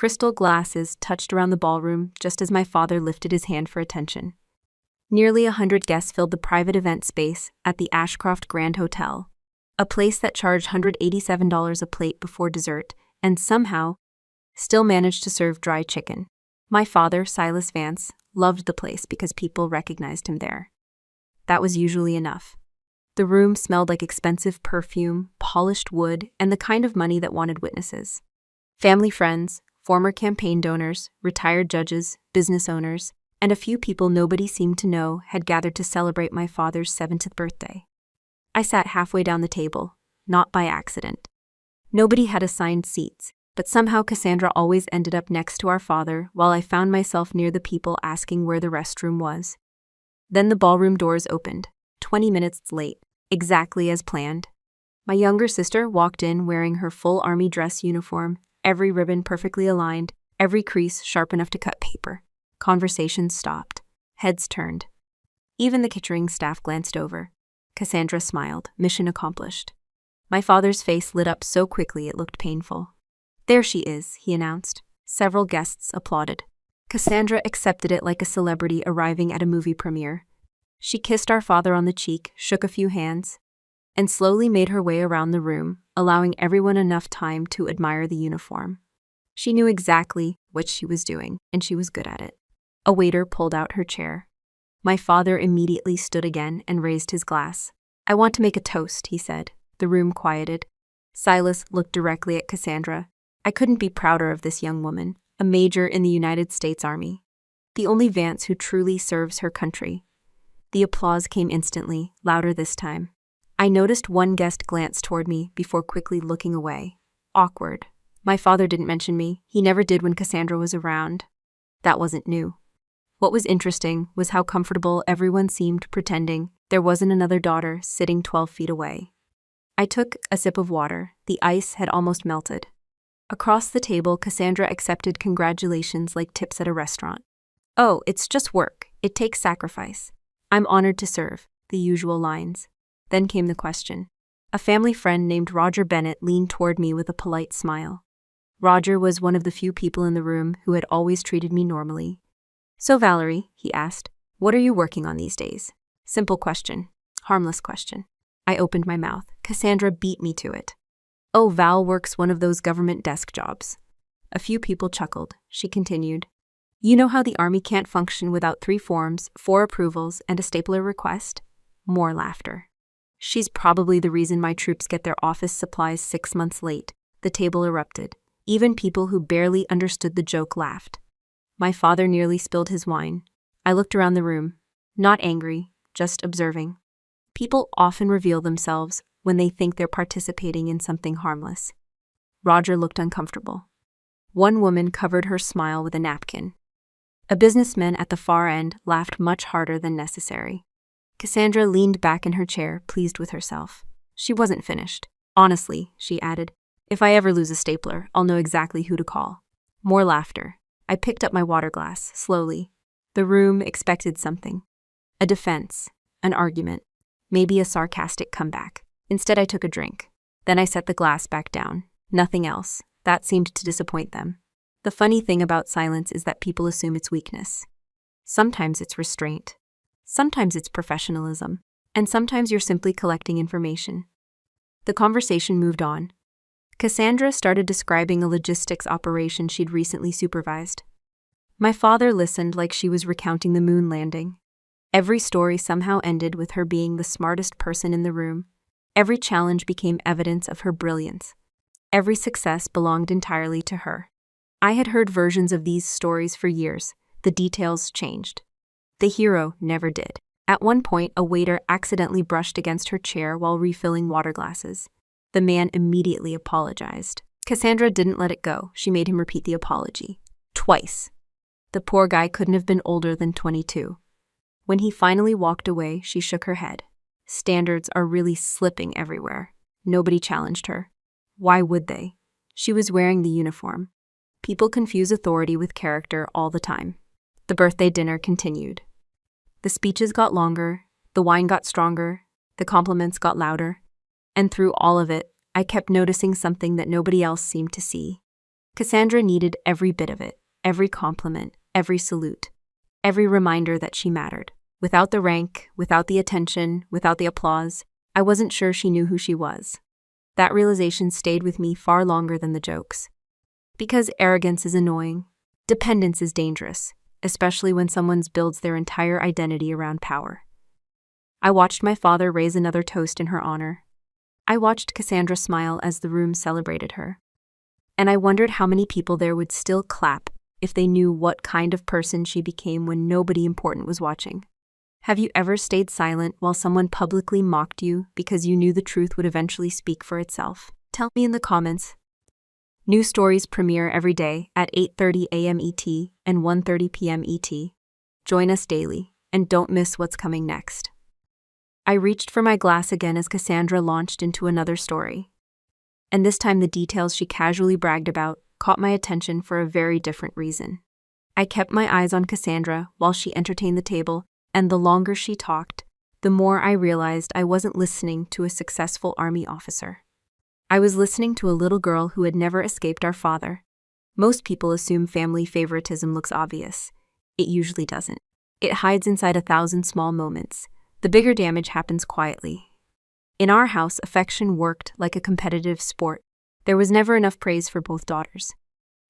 Crystal glasses touched around the ballroom just as my father lifted his hand for attention. Nearly 100 guests filled the private event space at the Ashcroft Grand Hotel, a place that charged $187 a plate before dessert and somehow still managed to serve dry chicken. My father, Silas Vance, loved the place because people recognized him there. That was usually enough. The room smelled like expensive perfume, polished wood, and the kind of money that wanted witnesses. Family friends, former campaign donors, retired judges, business owners, and a few people nobody seemed to know had gathered to celebrate my father's 70th birthday. I sat halfway down the table, not by accident. Nobody had assigned seats, but somehow Cassandra always ended up next to our father while I found myself near the people asking where the restroom was. Then the ballroom doors opened, 20 minutes late, exactly as planned. My younger sister walked in wearing her full army dress uniform, every ribbon perfectly aligned, every crease sharp enough to cut paper. Conversations stopped. Heads turned. Even the catering staff glanced over. Cassandra smiled, mission accomplished. My father's face lit up so quickly it looked painful. "There she is," he announced. Several guests applauded. Cassandra accepted it like a celebrity arriving at a movie premiere. She kissed our father on the cheek, shook a few hands, and slowly made her way around the room, allowing everyone enough time to admire the uniform. She knew exactly what she was doing, and she was good at it. A waiter pulled out her chair. My father immediately stood again and raised his glass. "I want to make a toast," he said. The room quieted. Silas looked directly at Cassandra. I couldn't be prouder of this young woman, a major in the United States Army. The only Vance who truly serves her country. The applause came instantly, louder this time. I noticed one guest glance toward me before quickly looking away. Awkward. My father didn't mention me. He never did when Cassandra was around. That wasn't new. What was interesting was how comfortable everyone seemed pretending there wasn't another daughter sitting 12 feet away. I took a sip of water. The ice had almost melted. Across the table, Cassandra accepted congratulations like tips at a restaurant. "Oh, it's just work. It takes sacrifice. I'm honored to serve," the usual lines. Then came the question. A family friend named Roger Bennett leaned toward me with a polite smile. Roger was one of the few people in the room who had always treated me normally. "So Valerie," he asked, "what are you working on these days?" Simple question. Harmless question. I opened my mouth. Cassandra beat me to it. "Oh, Val works one of those government desk jobs." A few people chuckled. She continued. "You know how the Army can't function without 3 forms, 4 approvals, and a stapler request?" More laughter. "She's probably the reason my troops get their office supplies 6 months late." The table erupted. Even people who barely understood the joke laughed. My father nearly spilled his wine. I looked around the room. Not angry, just observing. People often reveal themselves when they think they're participating in something harmless. Roger looked uncomfortable. One woman covered her smile with a napkin. A businessman at the far end laughed much harder than necessary. Cassandra leaned back in her chair, pleased with herself. She wasn't finished. "Honestly," she added, "if I ever lose a stapler, I'll know exactly who to call." More laughter. I picked up my water glass, slowly. The room expected something. A defense, an argument, maybe a sarcastic comeback. Instead, I took a drink. Then I set the glass back down. Nothing else. That seemed to disappoint them. The funny thing about silence is that people assume it's weakness. Sometimes it's restraint. Sometimes it's professionalism. And sometimes you're simply collecting information. The conversation moved on. Cassandra started describing a logistics operation she'd recently supervised. My father listened like she was recounting the moon landing. Every story somehow ended with her being the smartest person in the room. Every challenge became evidence of her brilliance. Every success belonged entirely to her. I had heard versions of these stories for years. The details changed. The hero never did. At one point, a waiter accidentally brushed against her chair while refilling water glasses. The man immediately apologized. Cassandra didn't let it go. She made him repeat the apology. Twice. The poor guy couldn't have been older than 22. When he finally walked away, she shook her head. Standards are really slipping everywhere. Nobody challenged her. Why would they? She was wearing the uniform. People confuse authority with character all the time. The birthday dinner continued. The speeches got longer, the wine got stronger, the compliments got louder. And through all of it, I kept noticing something that nobody else seemed to see. Cassandra needed every bit of it, every compliment, every salute, every reminder that she mattered. Without the rank, without the attention, without the applause, I wasn't sure she knew who she was. That realization stayed with me far longer than the jokes. Because arrogance is annoying, dependence is dangerous, especially when someone builds their entire identity around power. I watched my father raise another toast in her honor. I watched Cassandra smile as the room celebrated her. And I wondered how many people there would still clap if they knew what kind of person she became when nobody important was watching. Have you ever stayed silent while someone publicly mocked you because you knew the truth would eventually speak for itself? Tell me in the comments. New stories premiere every day at 8:30 a.m. ET and 1:30 p.m. ET. Join us daily, and don't miss what's coming next. I reached for my glass again as Cassandra launched into another story. And this time the details she casually bragged about caught my attention for a very different reason. I kept my eyes on Cassandra while she entertained the table, and the longer she talked, the more I realized I wasn't listening to a successful army officer. I was listening to a little girl who had never escaped our father. Most people assume family favoritism looks obvious. It usually doesn't. It hides inside 1,000 small moments. The bigger damage happens quietly. In our house, affection worked like a competitive sport. There was never enough praise for both daughters.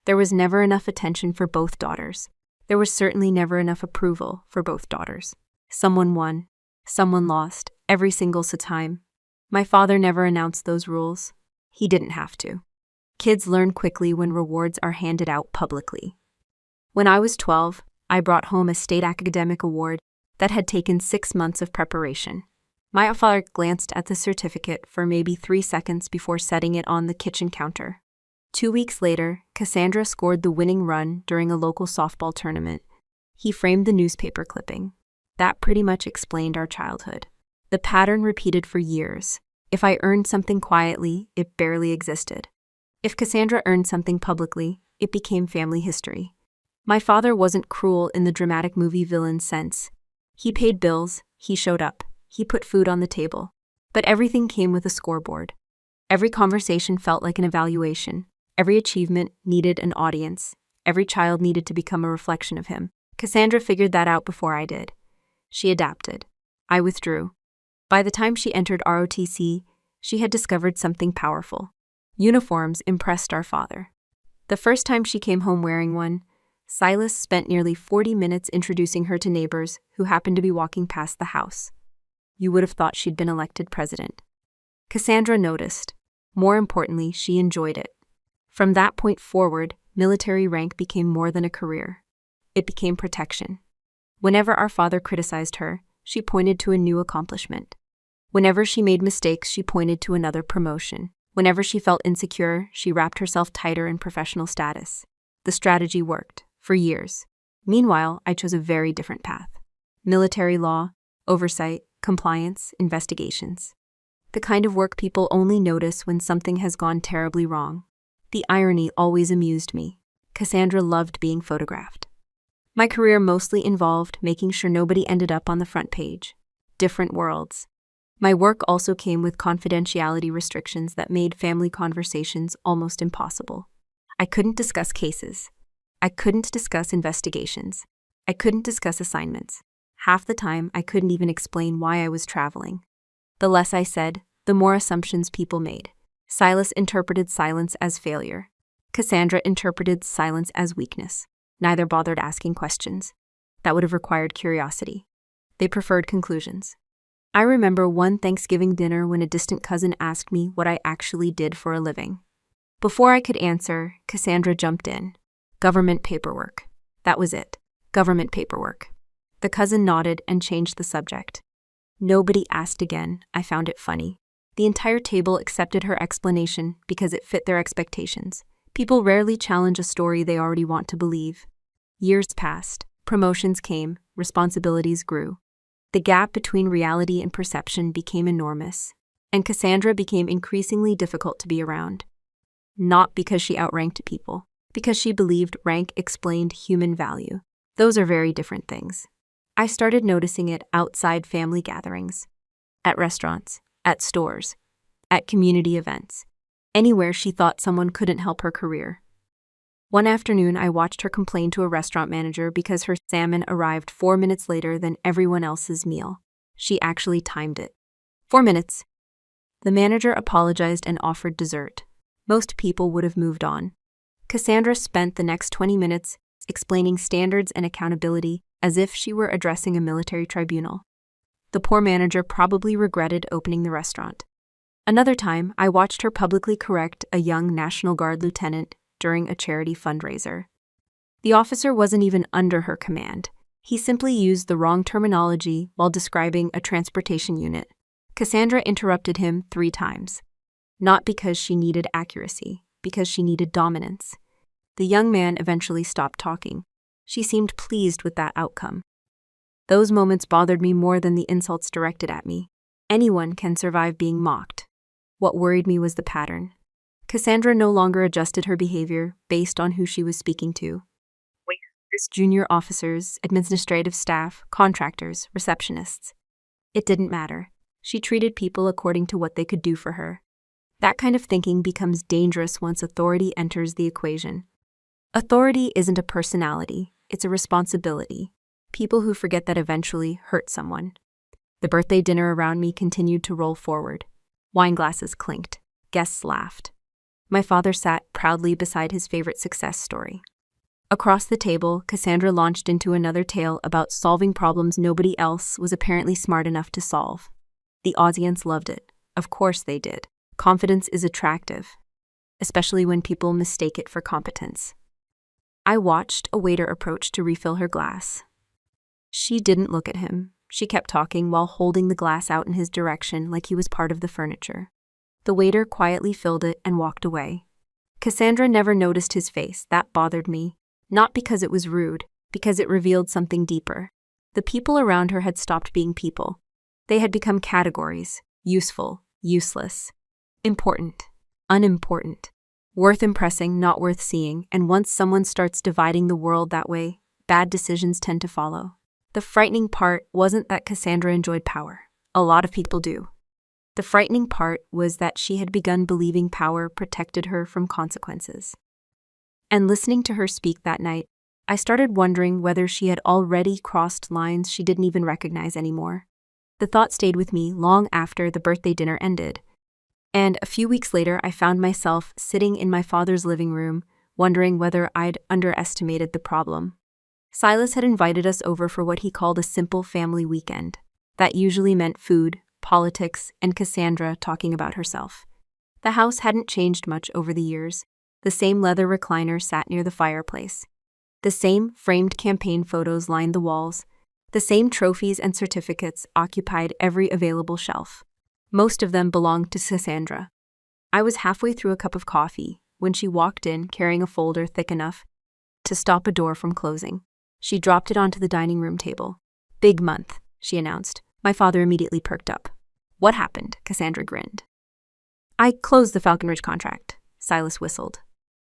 There was never enough attention for both daughters. There was certainly never enough approval for both daughters. Someone won, someone lost, every single time. My father never announced those rules. He didn't have to. Kids learn quickly when rewards are handed out publicly. When I was 12, I brought home a state academic award that had taken 6 months of preparation. My father glanced at the certificate for maybe 3 seconds before setting it on the kitchen counter. 2 weeks later, Cassandra scored the winning run during a local softball tournament. He framed the newspaper clipping. That pretty much explained our childhood. The pattern repeated for years. If I earned something quietly, it barely existed. If Cassandra earned something publicly, it became family history. My father wasn't cruel in the dramatic movie villain sense. He paid bills, he showed up, he put food on the table. But everything came with a scoreboard. Every conversation felt like an evaluation. Every achievement needed an audience. Every child needed to become a reflection of him. Cassandra figured that out before I did. She adapted. I withdrew. By the time she entered ROTC, she had discovered something powerful. Uniforms impressed our father. The first time she came home wearing one, Silas spent nearly 40 minutes introducing her to neighbors who happened to be walking past the house. You would have thought she'd been elected president. Cassandra noticed. More importantly, she enjoyed it. From that point forward, military rank became more than a career. It became protection. Whenever our father criticized her, she pointed to a new accomplishment. Whenever she made mistakes, she pointed to another promotion. Whenever she felt insecure, she wrapped herself tighter in professional status. The strategy worked, for years. Meanwhile, I chose a very different path. Military law, oversight, compliance, investigations. The kind of work people only notice when something has gone terribly wrong. The irony always amused me. Cassandra loved being photographed. My career mostly involved making sure nobody ended up on the front page. Different worlds. My work also came with confidentiality restrictions that made family conversations almost impossible. I couldn't discuss cases. I couldn't discuss investigations. I couldn't discuss assignments. Half the time, I couldn't even explain why I was traveling. The less I said, the more assumptions people made. Silas interpreted silence as failure. Cassandra interpreted silence as weakness. Neither bothered asking questions. That would have required curiosity. They preferred conclusions. I remember one Thanksgiving dinner when a distant cousin asked me what I actually did for a living. Before I could answer, Cassandra jumped in. Government paperwork. That was it. Government paperwork. The cousin nodded and changed the subject. Nobody asked again. I found it funny. The entire table accepted her explanation because it fit their expectations. People rarely challenge a story they already want to believe. Years passed. Promotions came. Responsibilities grew. The gap between reality and perception became enormous, and Cassandra became increasingly difficult to be around. Not because she outranked people, because she believed rank explained human value. Those are very different things. I started noticing it outside family gatherings, at restaurants, at stores, at community events, anywhere she thought someone couldn't help her career. One afternoon, I watched her complain to a restaurant manager because her salmon arrived 4 minutes later than everyone else's meal. She actually timed it. 4 minutes. The manager apologized and offered dessert. Most people would have moved on. Cassandra spent the next 20 minutes explaining standards and accountability as if she were addressing a military tribunal. The poor manager probably regretted opening the restaurant. Another time, I watched her publicly correct a young National Guard lieutenant during a charity fundraiser. The officer wasn't even under her command. He simply used the wrong terminology while describing a transportation unit. Cassandra interrupted him 3 times. Not because she needed accuracy, because she needed dominance. The young man eventually stopped talking. She seemed pleased with that outcome. Those moments bothered me more than the insults directed at me. Anyone can survive being mocked. What worried me was the pattern. Cassandra no longer adjusted her behavior based on who she was speaking to. Waiters, junior officers, administrative staff, contractors, receptionists. It didn't matter. She treated people according to what they could do for her. That kind of thinking becomes dangerous once authority enters the equation. Authority isn't a personality, it's a responsibility. People who forget that eventually hurt someone. The birthday dinner around me continued to roll forward. Wine glasses clinked. Guests laughed. My father sat proudly beside his favorite success story. Across the table, Cassandra launched into another tale about solving problems nobody else was apparently smart enough to solve. The audience loved it. Of course they did. Confidence is attractive, especially when people mistake it for competence. I watched a waiter approach to refill her glass. She didn't look at him. She kept talking while holding the glass out in his direction like he was part of the furniture. The waiter quietly filled it and walked away. Cassandra never noticed his face. That bothered me. Not because it was rude, because it revealed something deeper. The people around her had stopped being people. They had become categories: useful, useless, important, unimportant, worth impressing, not worth seeing, and once someone starts dividing the world that way, bad decisions tend to follow. The frightening part wasn't that Cassandra enjoyed power. A lot of people do. The frightening part was that she had begun believing power protected her from consequences. And listening to her speak that night, I started wondering whether she had already crossed lines she didn't even recognize anymore. The thought stayed with me long after the birthday dinner ended. And a few weeks later, I found myself sitting in my father's living room, wondering whether I'd underestimated the problem. Silas had invited us over for what he called a simple family weekend. That usually meant food, politics, and Cassandra talking about herself. The house hadn't changed much over the years. The same leather recliner sat near the fireplace. The same framed campaign photos lined the walls. The same trophies and certificates occupied every available shelf. Most of them belonged to Cassandra. I was halfway through a cup of coffee when she walked in carrying a folder thick enough to stop a door from closing. She dropped it onto the dining room table. "Big month," she announced. My father immediately perked up. "What happened?" Cassandra grinned. "I closed the Falcon Ridge contract," Silas whistled.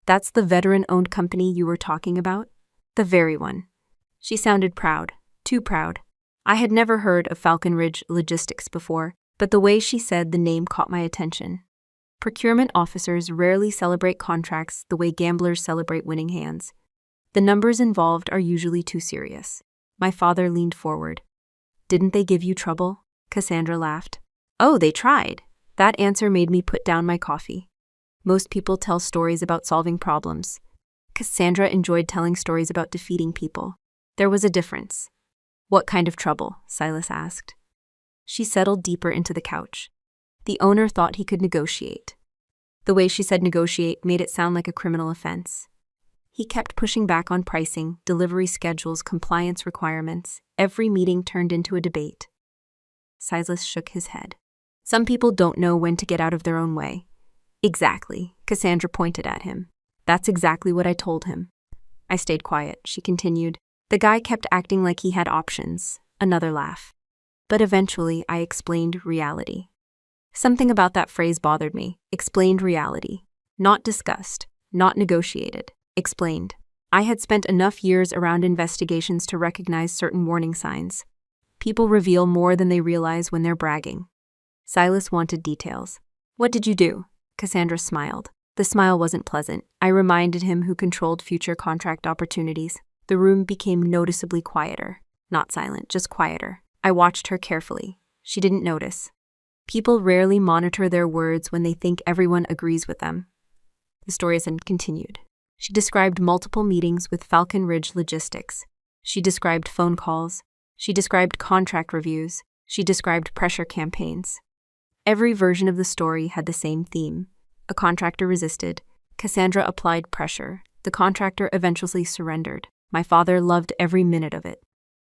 "That's the veteran-owned company you were talking about?" "The very one." She sounded proud, too proud. I had never heard of Falcon Ridge Logistics before, but the way she said the name caught my attention. Procurement officers rarely celebrate contracts the way gamblers celebrate winning hands. The numbers involved are usually too serious. My father leaned forward. "Didn't they give you trouble?" Cassandra laughed. "Oh, they tried." That answer made me put down my coffee. Most people tell stories about solving problems. Cassandra enjoyed telling stories about defeating people. There was a difference. "What kind of trouble?" Silas asked. She settled deeper into the couch. The owner thought he could negotiate. The way she said negotiate made it sound like a criminal offense. He kept pushing back on pricing, delivery schedules, compliance requirements. Every meeting turned into a debate. Silas shook his head. "Some people don't know when to get out of their own way." "Exactly," Cassandra pointed at him. "That's exactly what I told him." I stayed quiet, she continued. The guy kept acting like he had options. Another laugh. But eventually, I explained reality. Something about that phrase bothered me. Explained reality. Not discussed. Not negotiated. Explained. I had spent enough years around investigations to recognize certain warning signs. People reveal more than they realize when they're bragging. Silas wanted details. "What did you do?" Cassandra smiled. The smile wasn't pleasant. I reminded him who controlled future contract opportunities. The room became noticeably quieter. Not silent, just quieter. I watched her carefully. She didn't notice. People rarely monitor their words when they think everyone agrees with them. The story then continued. She described multiple meetings with Falcon Ridge Logistics. She described phone calls. She described contract reviews. She described pressure campaigns. Every version of the story had the same theme. A contractor resisted. Cassandra applied pressure. The contractor eventually surrendered. My father loved every minute of it.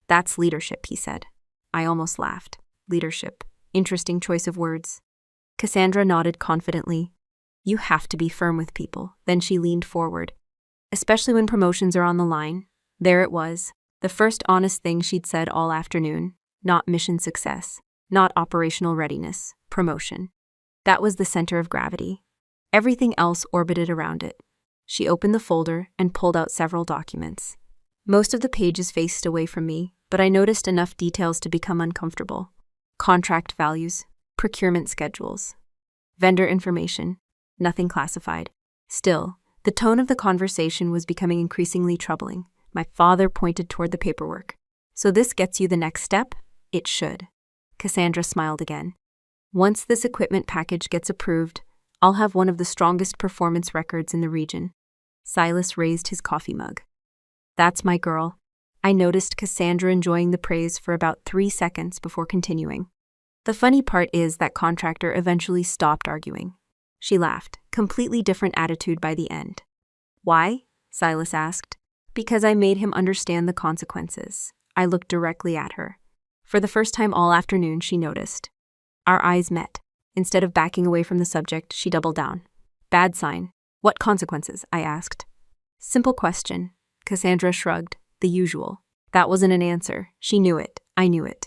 That's leadership, he said. I almost laughed. Leadership. Interesting choice of words. Cassandra nodded confidently. You have to be firm with people. Then she leaned forward. Especially when promotions are on the line. There it was. The first honest thing she'd said all afternoon. Not mission success. Not operational readiness. Promotion. That was the center of gravity. Everything else orbited around it. She opened the folder and pulled out several documents. Most of the pages faced away from me, but I noticed enough details to become uncomfortable. Contract values, procurement schedules, vendor information, nothing classified. Still, the tone of the conversation was becoming increasingly troubling. My father pointed toward the paperwork. So this gets you the next step? It should. Cassandra smiled again. Once this equipment package gets approved, I'll have one of the strongest performance records in the region. Silas raised his coffee mug. That's my girl. I noticed Cassandra enjoying the praise for about 3 seconds before continuing. The funny part is that contractor eventually stopped arguing. She laughed, completely different attitude by the end. Why? Silas asked. Because I made him understand the consequences. I looked directly at her. For the first time all afternoon, she noticed. Our eyes met. Instead of backing away from the subject, she doubled down. Bad sign. What consequences? I asked. Simple question. Cassandra shrugged. The usual. That wasn't an answer. She knew it. I knew it.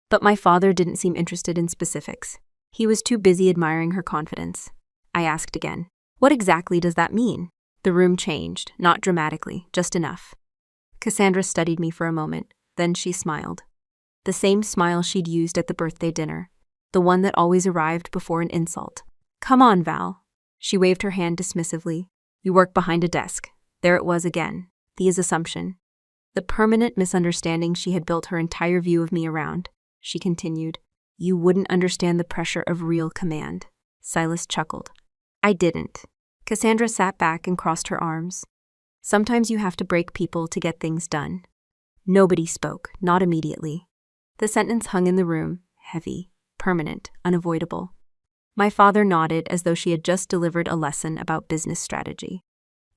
But my father didn't seem interested in specifics. He was too busy admiring her confidence. I asked again. What exactly does that mean? The room changed, not dramatically, just enough. Cassandra studied me for a moment, then she smiled. The same smile she'd used at the birthday dinner. The one that always arrived before an insult. Come on, Val. She waved her hand dismissively. You work behind a desk. There it was again. The assumption. The permanent misunderstanding she had built her entire view of me around. She continued. You wouldn't understand the pressure of real command. Silas chuckled. I didn't. Cassandra sat back and crossed her arms. Sometimes you have to break people to get things done. Nobody spoke, not immediately. The sentence hung in the room, heavy, permanent, unavoidable. My father nodded as though she had just delivered a lesson about business strategy.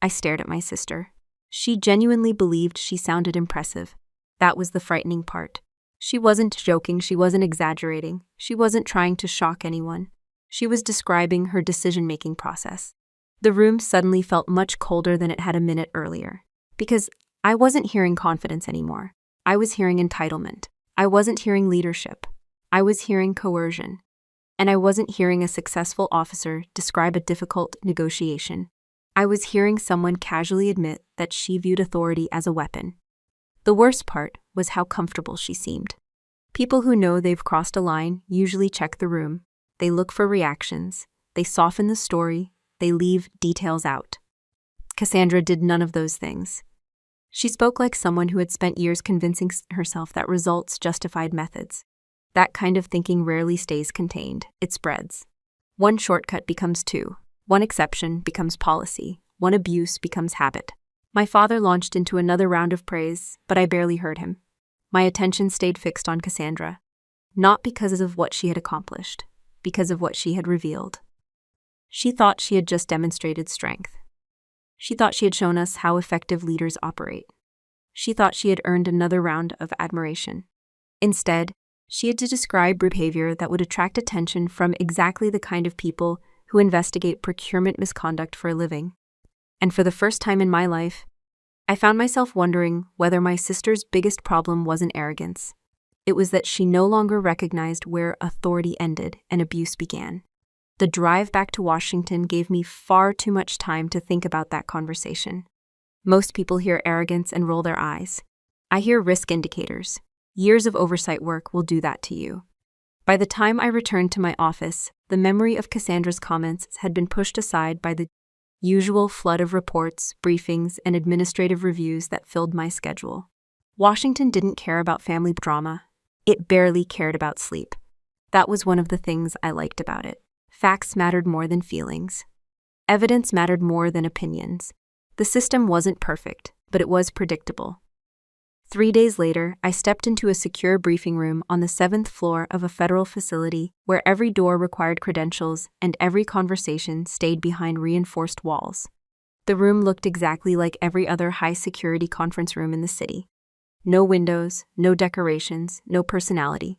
I stared at my sister. She genuinely believed she sounded impressive. That was the frightening part. She wasn't joking, she wasn't exaggerating, she wasn't trying to shock anyone. She was describing her decision-making process. The room suddenly felt much colder than it had a minute earlier. Because I wasn't hearing confidence anymore. I was hearing entitlement. I wasn't hearing leadership. I was hearing coercion. And I wasn't hearing a successful officer describe a difficult negotiation. I was hearing someone casually admit that she viewed authority as a weapon. The worst part was how comfortable she seemed. People who know they've crossed a line usually check the room. They look for reactions. They soften the story. They leave details out. Cassandra did none of those things. She spoke like someone who had spent years convincing herself that results justified methods. That kind of thinking rarely stays contained. It spreads. One shortcut becomes two. One exception becomes policy. One abuse becomes habit. My father launched into another round of praise, but I barely heard him. My attention stayed fixed on Cassandra. Not because of what she had accomplished, because of what she had revealed. She thought she had just demonstrated strength. She thought she had shown us how effective leaders operate. She thought she had earned another round of admiration. Instead, she had to describe behavior that would attract attention from exactly the kind of people who investigate procurement misconduct for a living. And for the first time in my life, I found myself wondering whether my sister's biggest problem wasn't arrogance. It was that she no longer recognized where authority ended and abuse began. The drive back to Washington gave me far too much time to think about that conversation. Most people hear arrogance and roll their eyes. I hear risk indicators. Years of oversight work will do that to you. By the time I returned to my office, the memory of Cassandra's comments had been pushed aside by the Usual flood of reports, briefings, and administrative reviews that filled my schedule. Washington didn't care about family drama. It barely cared about sleep. That was one of the things I liked about it. Facts mattered more than feelings. Evidence mattered more than opinions. The system wasn't perfect, but it was predictable. 3 days later, I stepped into a secure briefing room on the 7th floor of a federal facility where every door required credentials and every conversation stayed behind reinforced walls. The room looked exactly like every other high-security conference room in the city. No windows, no decorations, no personality.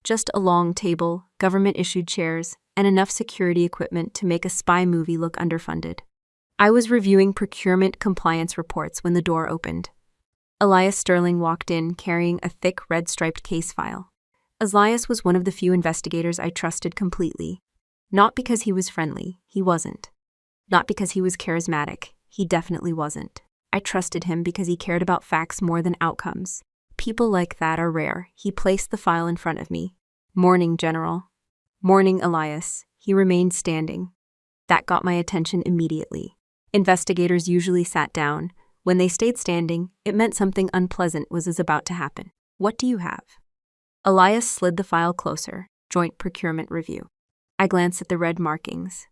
Just a long table, government-issued chairs, and enough security equipment to make a spy movie look underfunded. I was reviewing procurement compliance reports when the door opened. Elias Sterling walked in carrying a thick red-striped case file. Elias was one of the few investigators I trusted completely. Not because he was friendly, he wasn't. Not because he was charismatic, he definitely wasn't. I trusted him because he cared about facts more than outcomes. People like that are rare. He placed the file in front of me. "Morning, General." "Morning, Elias." He remained standing. That got my attention immediately. Investigators usually sat down. When they stayed standing, it meant something unpleasant was about to happen. "What do you have?" Elias slid the file closer. "Joint Procurement Review." I glanced at the red markings.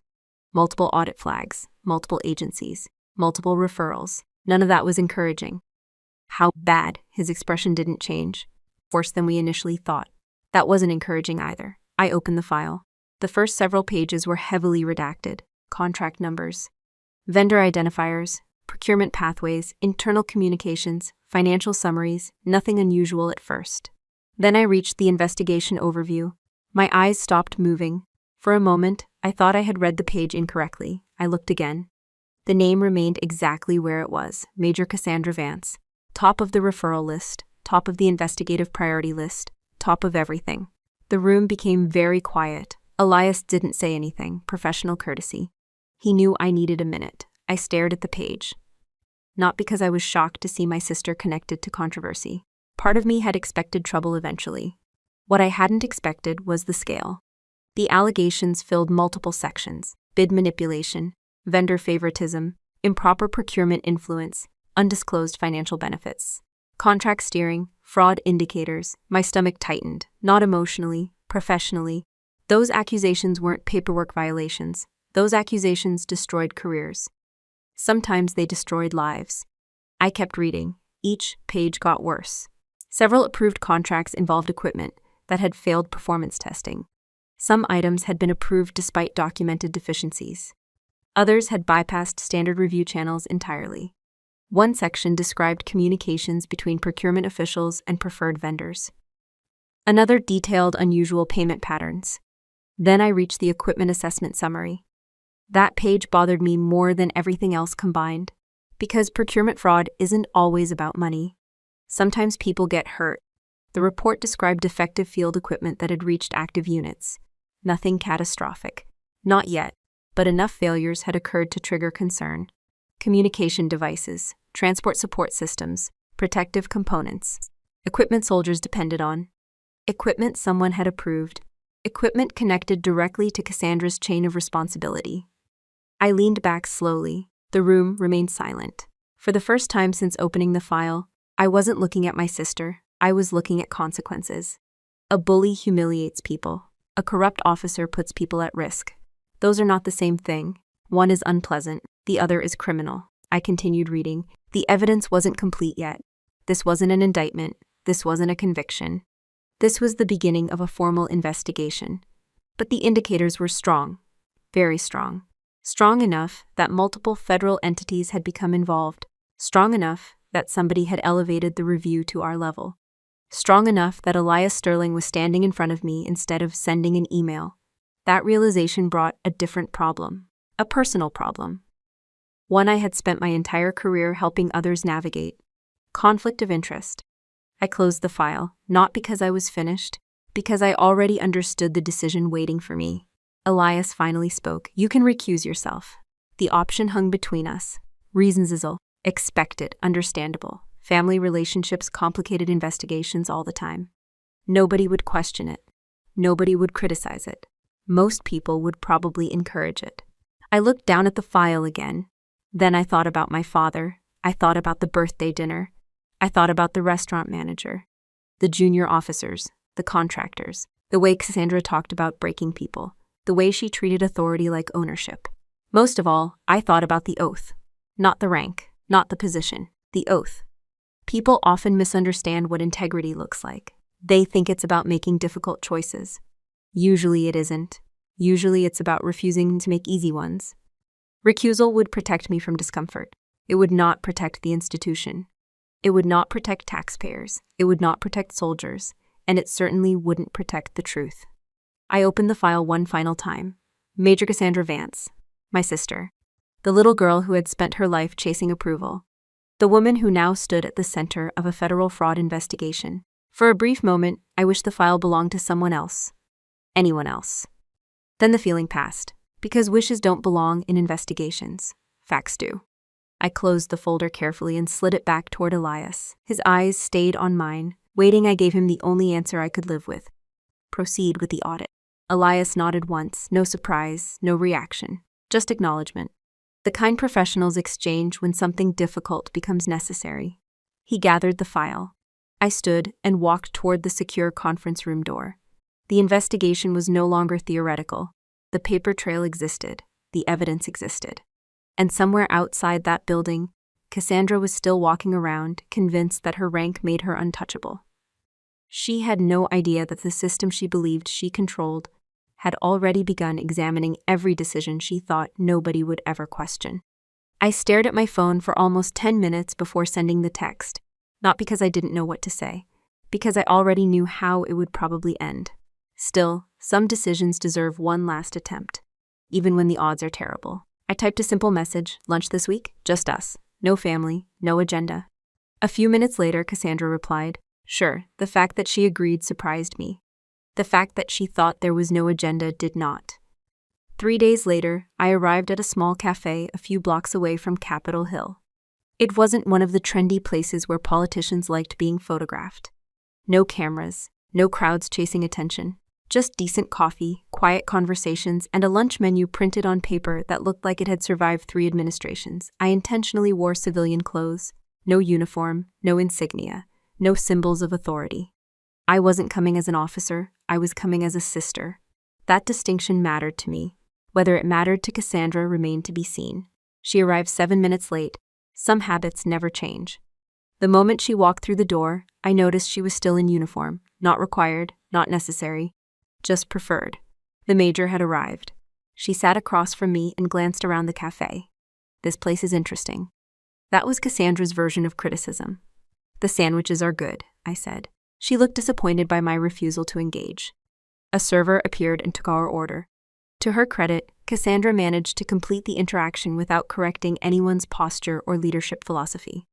Multiple audit flags, multiple agencies, multiple referrals. None of that was encouraging. "How bad?" His expression didn't change. "Worse than we initially thought." That wasn't encouraging either. I opened the file. The first several pages were heavily redacted. Contract numbers, vendor identifiers, procurement pathways, internal communications, financial summaries, nothing unusual at first. Then I reached the investigation overview. My eyes stopped moving. For a moment, I thought I had read the page incorrectly. I looked again. The name remained exactly where it was, Major Cassandra Vance. Top of the referral list, top of the investigative priority list, top of everything. The room became very quiet. Elias didn't say anything, professional courtesy. He knew I needed a minute. I stared at the page. Not because I was shocked to see my sister connected to controversy. Part of me had expected trouble eventually. What I hadn't expected was the scale. The allegations filled multiple sections: bid manipulation, vendor favoritism, improper procurement influence, undisclosed financial benefits, contract steering, fraud indicators. My stomach tightened, not emotionally, professionally. Those accusations weren't paperwork violations. Those accusations destroyed careers. Sometimes they destroyed lives. I kept reading. Each page got worse. Several approved contracts involved equipment that had failed performance testing. Some items had been approved despite documented deficiencies. Others had bypassed standard review channels entirely. One section described communications between procurement officials and preferred vendors. Another detailed unusual payment patterns. Then I reached the equipment assessment summary. That page bothered me more than everything else combined, because procurement fraud isn't always about money. Sometimes people get hurt. The report described defective field equipment that had reached active units. Nothing catastrophic. Not yet, but enough failures had occurred to trigger concern. Communication devices, transport support systems, protective components. Equipment soldiers depended on. Equipment someone had approved. Equipment connected directly to Cassandra's chain of responsibility. I leaned back slowly. The room remained silent. For the first time since opening the file, I wasn't looking at my sister. I was looking at consequences. A bully humiliates people. A corrupt officer puts people at risk. Those are not the same thing. One is unpleasant, the other is criminal. I continued reading. The evidence wasn't complete yet. This wasn't an indictment. This wasn't a conviction. This was the beginning of a formal investigation. But the indicators were strong. Very strong. Strong enough that multiple federal entities had become involved. Strong enough that somebody had elevated the review to our level. Strong enough that Elias Sterling was standing in front of me instead of sending an email. That realization brought a different problem. A personal problem. One I had spent my entire career helping others navigate. Conflict of interest. I closed the file, not because I was finished, because I already understood the decision waiting for me. Elias finally spoke. "You can recuse yourself." The option hung between us. Reasons is all. Expected, understandable. Family relationships complicated investigations all the time. Nobody would question it. Nobody would criticize it. Most people would probably encourage it. I looked down at the file again. Then I thought about my father. I thought about the birthday dinner. I thought about the restaurant manager, the junior officers, the contractors, the way Cassandra talked about breaking people, the way she treated authority like ownership. Most of all, I thought about the oath. Not the rank, not the position, the oath. People often misunderstand what integrity looks like. They think it's about making difficult choices. Usually it isn't. Usually it's about refusing to make easy ones. Recusal would protect me from discomfort. It would not protect the institution. It would not protect taxpayers. It would not protect soldiers. And it certainly wouldn't protect the truth. I opened the file one final time. Major Cassandra Vance, my sister. The little girl who had spent her life chasing approval. The woman who now stood at the center of a federal fraud investigation. For a brief moment, I wished the file belonged to someone else. Anyone else. Then the feeling passed. Because wishes don't belong in investigations. Facts do. I closed the folder carefully and slid it back toward Elias. His eyes stayed on mine. Waiting, I gave him the only answer I could live with. Proceed with the audit. Elias nodded once. No surprise, no reaction. Just acknowledgement. The kind professionals exchange when something difficult becomes necessary. He gathered the file. I stood and walked toward the secure conference room door. The investigation was no longer theoretical. The paper trail existed. The evidence existed. And somewhere outside that building, Cassandra was still walking around, convinced that her rank made her untouchable. She had no idea that the system she believed she controlled had already begun examining every decision she thought nobody would ever question. I stared at my phone for almost 10 minutes before sending the text, not because I didn't know what to say, because I already knew how it would probably end. Still, some decisions deserve one last attempt, even when the odds are terrible. I typed a simple message, lunch this week, just us, no family, no agenda. A few minutes later, Cassandra replied, sure. The fact that she agreed surprised me. The fact that she thought there was no agenda did not. 3 days later, I arrived at a small cafe a few blocks away from Capitol Hill. It wasn't one of the trendy places where politicians liked being photographed. No cameras, no crowds chasing attention. Just decent coffee, quiet conversations, and a lunch menu printed on paper that looked like it had survived 3 administrations. I intentionally wore civilian clothes. No uniform, no insignia, no symbols of authority. I wasn't coming as an officer, I was coming as a sister. That distinction mattered to me. Whether it mattered to Cassandra remained to be seen. She arrived 7 minutes late. Some habits never change. The moment she walked through the door, I noticed she was still in uniform. Not required, not necessary, just preferred. The major had arrived. She sat across from me and glanced around the cafe. This place is interesting. That was Cassandra's version of criticism. The sandwiches are good, I said. She looked disappointed by my refusal to engage. A server appeared and took our order. To her credit, Cassandra managed to complete the interaction without correcting anyone's posture or leadership philosophy.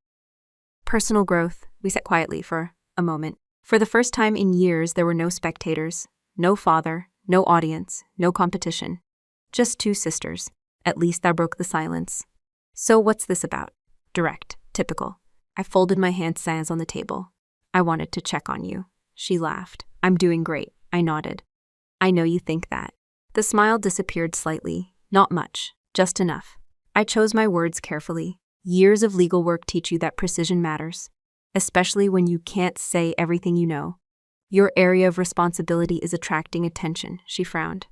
Personal growth, we sat quietly for a moment. For the first time in years, there were no spectators, no father, no audience, no competition. Just 2 sisters. At least I broke the silence. So what's this about? Direct, typical. I folded my hands on the table. I wanted to check on you. She laughed. I'm doing great, I nodded. I know you think that. The smile disappeared slightly. Not much, just enough. I chose my words carefully. Years of legal work teach you that precision matters, especially when you can't say everything you know. Your area of responsibility is attracting attention, she frowned.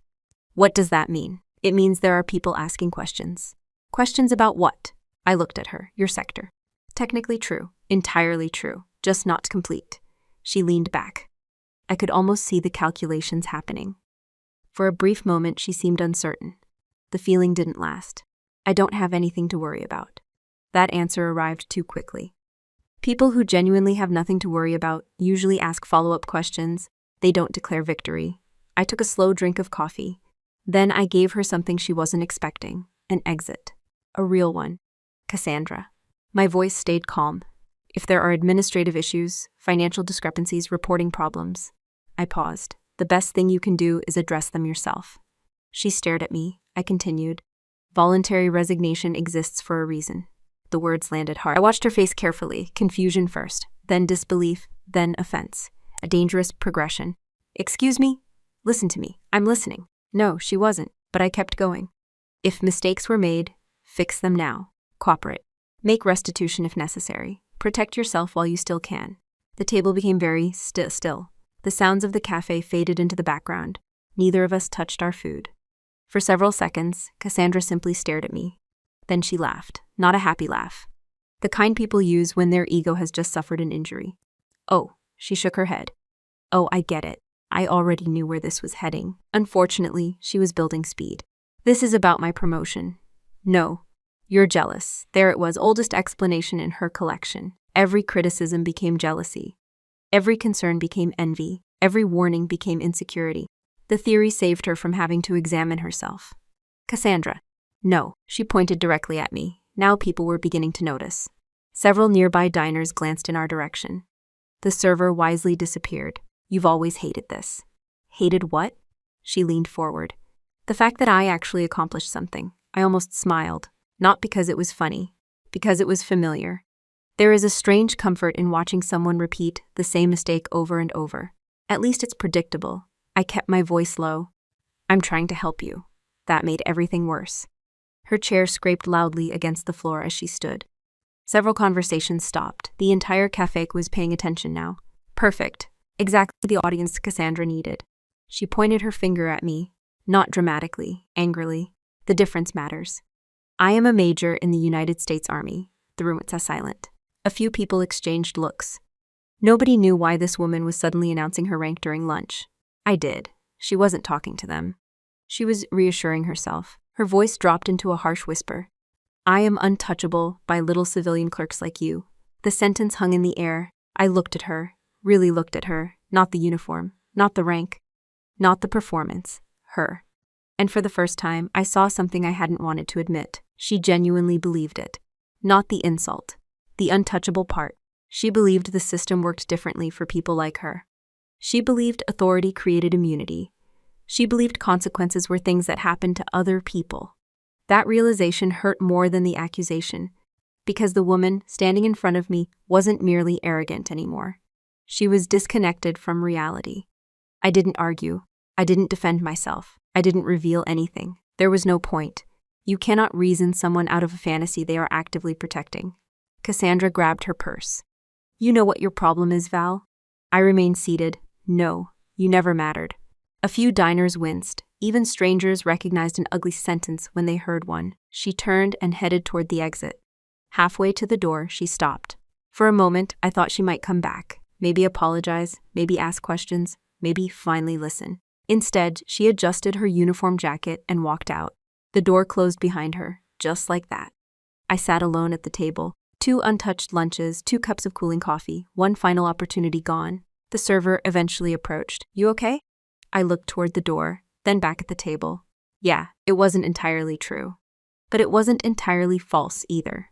What does that mean? It means there are people asking questions. Questions about what? I looked at her. Your sector. Technically true, entirely true, just not complete. She leaned back. I could almost see the calculations happening. For a brief moment, she seemed uncertain. The feeling didn't last. I don't have anything to worry about. That answer arrived too quickly. People who genuinely have nothing to worry about usually ask follow-up questions. They don't declare victory. I took a slow drink of coffee. Then I gave her something she wasn't expecting, an exit. A real one. Cassandra. My voice stayed calm. If there are administrative issues, financial discrepancies, reporting problems. I paused. The best thing you can do is address them yourself. She stared at me. I continued. Voluntary resignation exists for a reason. The words landed hard. I watched her face carefully, confusion first, then disbelief, then offense. A dangerous progression. Excuse me? Listen to me. I'm listening. No, she wasn't, but I kept going. If mistakes were made, fix them now. Cooperate. Make restitution if necessary. Protect yourself while you still can. The table became very still. The sounds of the cafe faded into the background. Neither of us touched our food. For several seconds, Cassandra simply stared at me. Then she laughed, not a happy laugh. The kind people use when their ego has just suffered an injury. Oh, she shook her head. Oh, I get it. I already knew where this was heading. Unfortunately, she was building speed. This is about my promotion. No, you're jealous. There it was, oldest explanation in her collection. Every criticism became jealousy. Every concern became envy. Every warning became insecurity. The theory saved her from having to examine herself. Cassandra. No, she pointed directly at me. Now people were beginning to notice. Several nearby diners glanced in our direction. The server wisely disappeared. You've always hated this. Hated what? She leaned forward. The fact that I actually accomplished something. I almost smiled. Not because it was funny. Because it was familiar. There is a strange comfort in watching someone repeat the same mistake over and over. At least it's predictable. I kept my voice low. I'm trying to help you. That made everything worse. Her chair scraped loudly against the floor as she stood. Several conversations stopped. The entire cafe was paying attention now. Perfect. Exactly the audience Cassandra needed. She pointed her finger at me, not dramatically, angrily. The difference matters. I am a major in the United States Army. The room was silent. A few people exchanged looks. Nobody knew why this woman was suddenly announcing her rank during lunch. I did. She wasn't talking to them. She was reassuring herself. Her voice dropped into a harsh whisper. I am untouchable by little civilian clerks like you. The sentence hung in the air. I looked at her, really looked at her, not the uniform, not the rank, not the performance, her. And for the first time, I saw something I hadn't wanted to admit. She genuinely believed it. Not the insult, the untouchable part. She believed the system worked differently for people like her. She believed authority created immunity. She believed consequences were things that happened to other people. That realization hurt more than the accusation, because the woman standing in front of me wasn't merely arrogant anymore. She was disconnected from reality. I didn't argue. I didn't defend myself. I didn't reveal anything. There was no point. You cannot reason someone out of a fantasy they are actively protecting. Cassandra grabbed her purse. You know what your problem is, Val? I remained seated. No, you never mattered. A few diners winced. Even strangers recognized an ugly sentence when they heard one. She turned and headed toward the exit. Halfway to the door, she stopped. For a moment, I thought she might come back. Maybe apologize, maybe ask questions, maybe finally listen. Instead, she adjusted her uniform jacket and walked out. The door closed behind her, just like that. I sat alone at the table. 2 untouched lunches, 2 cups of cooling coffee, one final opportunity gone. The server eventually approached. You okay? I looked toward the door, then back at the table. Yeah, it wasn't entirely true. But it wasn't entirely false either.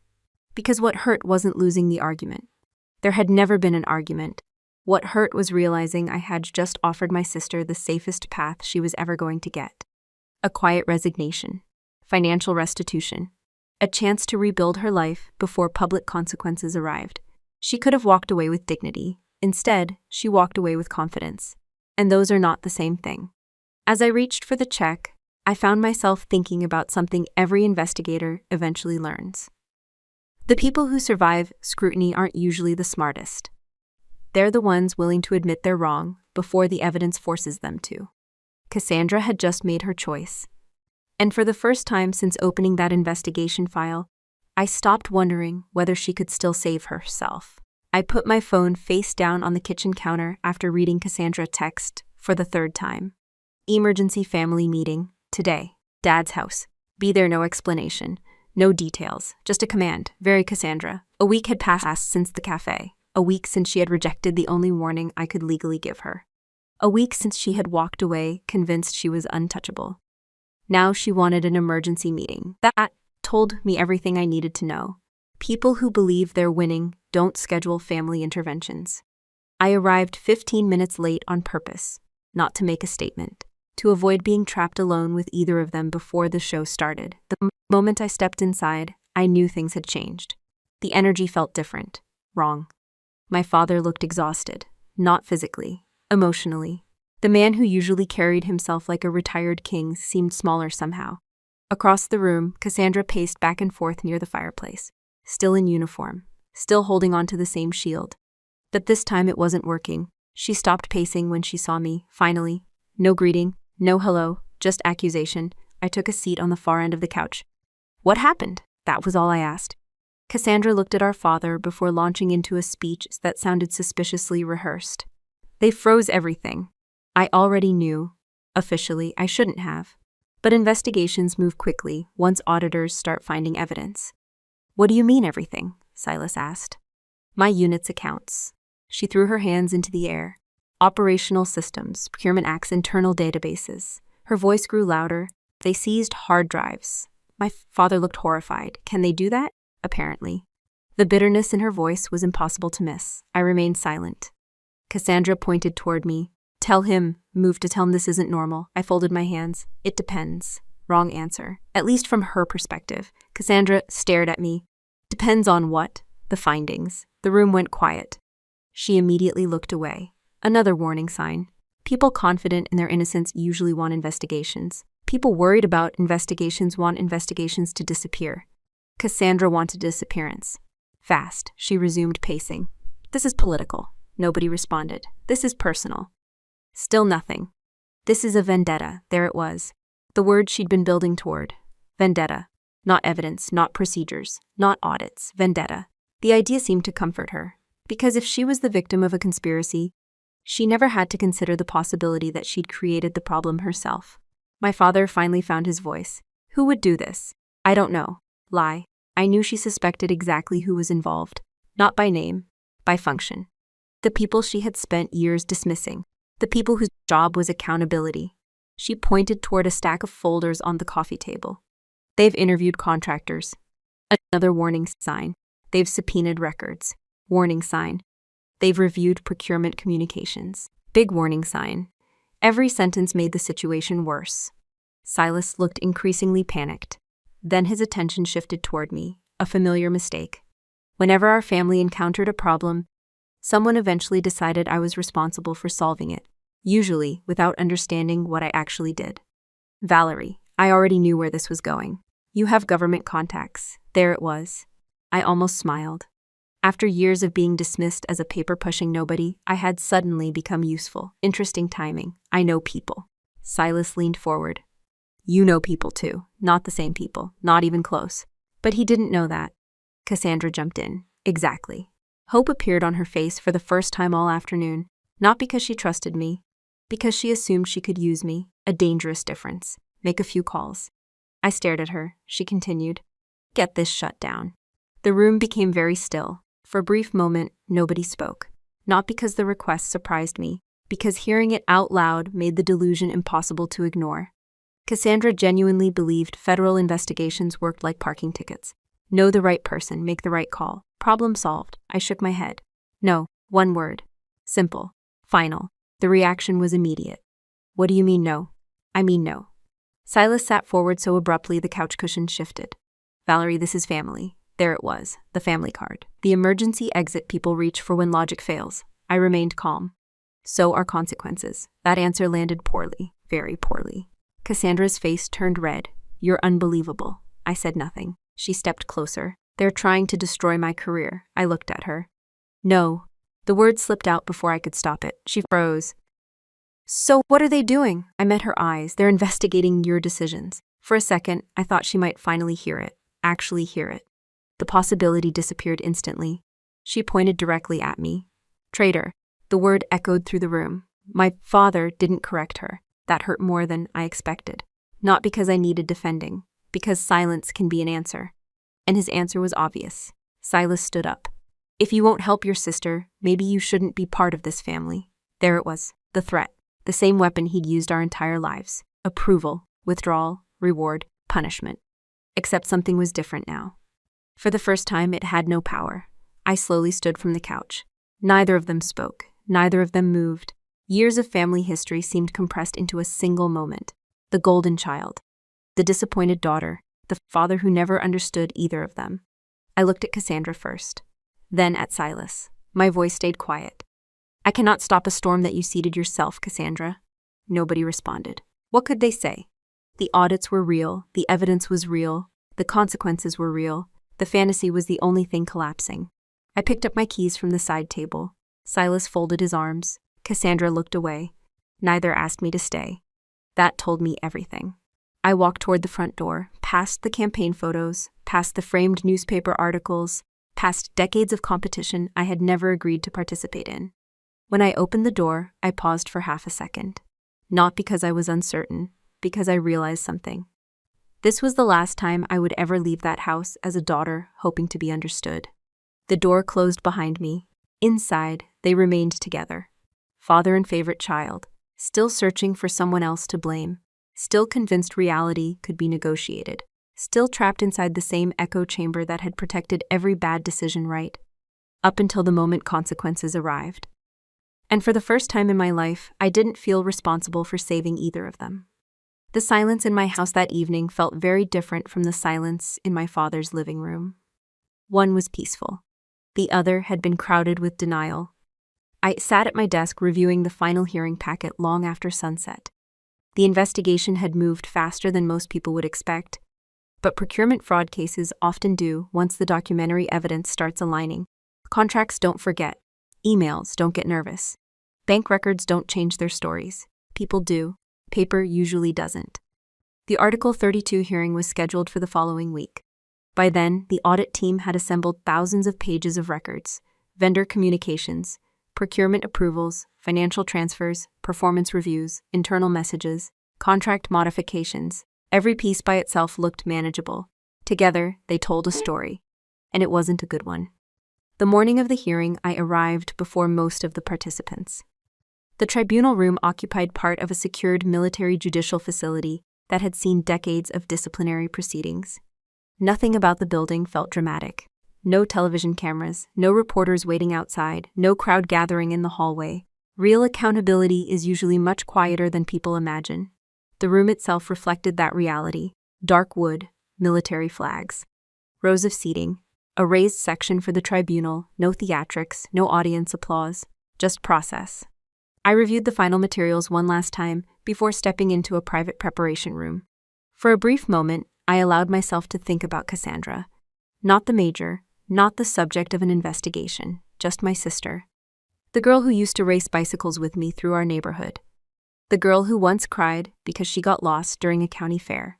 Because what hurt wasn't losing the argument. There had never been an argument. What hurt was realizing I had just offered my sister the safest path she was ever going to get. A quiet resignation. Financial restitution. A chance to rebuild her life before public consequences arrived. She could have walked away with dignity. Instead, she walked away with confidence. And those are not the same thing. As I reached for the check, I found myself thinking about something every investigator eventually learns. The people who survive scrutiny aren't usually the smartest. They're the ones willing to admit they're wrong before the evidence forces them to. Cassandra had just made her choice. And for the first time since opening that investigation file, I stopped wondering whether she could still save herself. I put my phone face down on the kitchen counter after reading Cassandra's text for the 3rd time. Emergency family meeting, today. Dad's house. Be there, no explanation. No details, just a command. Very Cassandra. A week had passed since the cafe. A week since she had rejected the only warning I could legally give her. A week since she had walked away, convinced she was untouchable. Now she wanted an emergency meeting. That told me everything I needed to know. People who believe they're winning don't schedule family interventions. I arrived 15 minutes late on purpose, not to make a statement, to avoid being trapped alone with either of them before the show started. The moment I stepped inside, I knew things had changed. The energy felt different, wrong. My father looked exhausted, not physically, emotionally. The man who usually carried himself like a retired king seemed smaller somehow. Across the room, Cassandra paced back and forth near the fireplace, still in uniform, still holding onto the same shield. But this time it wasn't working. She stopped pacing when she saw me, finally. No greeting, no hello, just accusation. I took a seat on the far end of the couch. What happened? That was all I asked. Cassandra looked at our father before launching into a speech that sounded suspiciously rehearsed. They froze everything. I already knew. Officially, I shouldn't have. But investigations move quickly once auditors start finding evidence. What do you mean everything? Silas asked. My unit's accounts. She threw her hands into the air. Operational systems, procurement acts, internal databases. Her voice grew louder. They seized hard drives. My father looked horrified. Can they do that? Apparently. The bitterness in her voice was impossible to miss. I remained silent. Cassandra pointed toward me. Tell him, moved to tell him this isn't normal. I folded my hands. It depends. Wrong answer. At least from her perspective. Cassandra stared at me. Depends on what? The findings. The room went quiet. She immediately looked away. Another warning sign. People confident in their innocence usually want investigations. People worried about investigations want investigations to disappear. Cassandra wanted disappearance. Fast, she resumed pacing. This is political. Nobody responded. This is personal. Still nothing. This is a vendetta. There it was. The word she'd been building toward. Vendetta. Not evidence, not procedures, not audits. Vendetta. The idea seemed to comfort her. Because if she was the victim of a conspiracy, she never had to consider the possibility that she'd created the problem herself. My father finally found his voice. Who would do this? I don't know. Lie. I knew she suspected exactly who was involved. Not by name, by function. The people she had spent years dismissing. The people whose job was accountability. She pointed toward a stack of folders on the coffee table. They've interviewed contractors. Another warning sign. They've subpoenaed records. Warning sign. They've reviewed procurement communications. Big warning sign. Every sentence made the situation worse. Silas looked increasingly panicked. Then his attention shifted toward me, a familiar mistake. Whenever our family encountered a problem, someone eventually decided I was responsible for solving it, usually without understanding what I actually did. Valerie, I already knew where this was going. You have government contacts. There it was. I almost smiled. After years of being dismissed as a paper-pushing nobody, I had suddenly become useful. Interesting timing. I know people. Silas leaned forward. You know people too. Not the same people. Not even close. But he didn't know that. Cassandra jumped in. Exactly. Hope appeared on her face for the first time all afternoon. Not because she trusted me. Because she assumed she could use me. A dangerous difference. Make a few calls. I stared at her. She continued. Get this shut down. The room became very still. For a brief moment, nobody spoke. Not because the request surprised me, because hearing it out loud made the delusion impossible to ignore. Cassandra genuinely believed federal investigations worked like parking tickets. Know the right person, make the right call. Problem solved. I shook my head. No, one word. Simple. Final. The reaction was immediate. What do you mean no? I mean no. Silas sat forward so abruptly the couch cushions shifted. Valerie, this is family. There it was, the family card. The emergency exit people reach for when logic fails. I remained calm. So are consequences. That answer landed poorly, very poorly. Cassandra's face turned red. You're unbelievable. I said nothing. She stepped closer. They're trying to destroy my career. I looked at her. No. The word slipped out before I could stop it. She froze. So what are they doing? I met her eyes. They're investigating your decisions. For a second, I thought she might finally hear it. Actually hear it. The possibility disappeared instantly. She pointed directly at me. Traitor. The word echoed through the room. My father didn't correct her. That hurt more than I expected. Not because I needed defending, because silence can be an answer. And his answer was obvious. Silas stood up. If you won't help your sister, maybe you shouldn't be part of this family. There it was, the threat. The same weapon he'd used our entire lives. Approval, withdrawal, reward, punishment. Except something was different now. For the first time, it had no power. I slowly stood from the couch. Neither of them spoke. Neither of them moved. Years of family history seemed compressed into a single moment. The golden child. The disappointed daughter. The father who never understood either of them. I looked at Cassandra first. Then at Silas. My voice stayed quiet. I cannot stop a storm that you seeded yourself, Cassandra. Nobody responded. What could they say? The audits were real, the evidence was real, the consequences were real, the fantasy was the only thing collapsing. I picked up my keys from the side table. Silas folded his arms. Cassandra looked away. Neither asked me to stay. That told me everything. I walked toward the front door, past the campaign photos, past the framed newspaper articles, past decades of competition I had never agreed to participate in. When I opened the door, I paused for half a second. Not because I was uncertain, because I realized something. This was the last time I would ever leave that house as a daughter hoping to be understood. The door closed behind me. Inside, they remained together. Father and favorite child, still searching for someone else to blame, still convinced reality could be negotiated, still trapped inside the same echo chamber that had protected every bad decision right, up until the moment consequences arrived. And for the first time in my life, I didn't feel responsible for saving either of them. The silence in my house that evening felt very different from the silence in my father's living room. One was peaceful. The other had been crowded with denial. I sat at my desk reviewing the final hearing packet long after sunset. The investigation had moved faster than most people would expect, but procurement fraud cases often do once the documentary evidence starts aligning. Contracts don't forget. Emails don't get nervous. Bank records don't change their stories. People do. Paper usually doesn't. The Article 32 hearing was scheduled for the following week. By then, the audit team had assembled thousands of pages of records, vendor communications, procurement approvals, financial transfers, performance reviews, internal messages, contract modifications. Every piece by itself looked manageable. Together, they told a story. And it wasn't a good one. The morning of the hearing, I arrived before most of the participants. The tribunal room occupied part of a secured military judicial facility that had seen decades of disciplinary proceedings. Nothing about the building felt dramatic. No television cameras, no reporters waiting outside, no crowd gathering in the hallway. Real accountability is usually much quieter than people imagine. The room itself reflected that reality. Dark wood, military flags. Rows of seating, a raised section for the tribunal, no theatrics, no audience applause, just process. I reviewed the final materials one last time before stepping into a private preparation room. For a brief moment, I allowed myself to think about Cassandra. Not the major, not the subject of an investigation, just my sister. The girl who used to race bicycles with me through our neighborhood. The girl who once cried because she got lost during a county fair.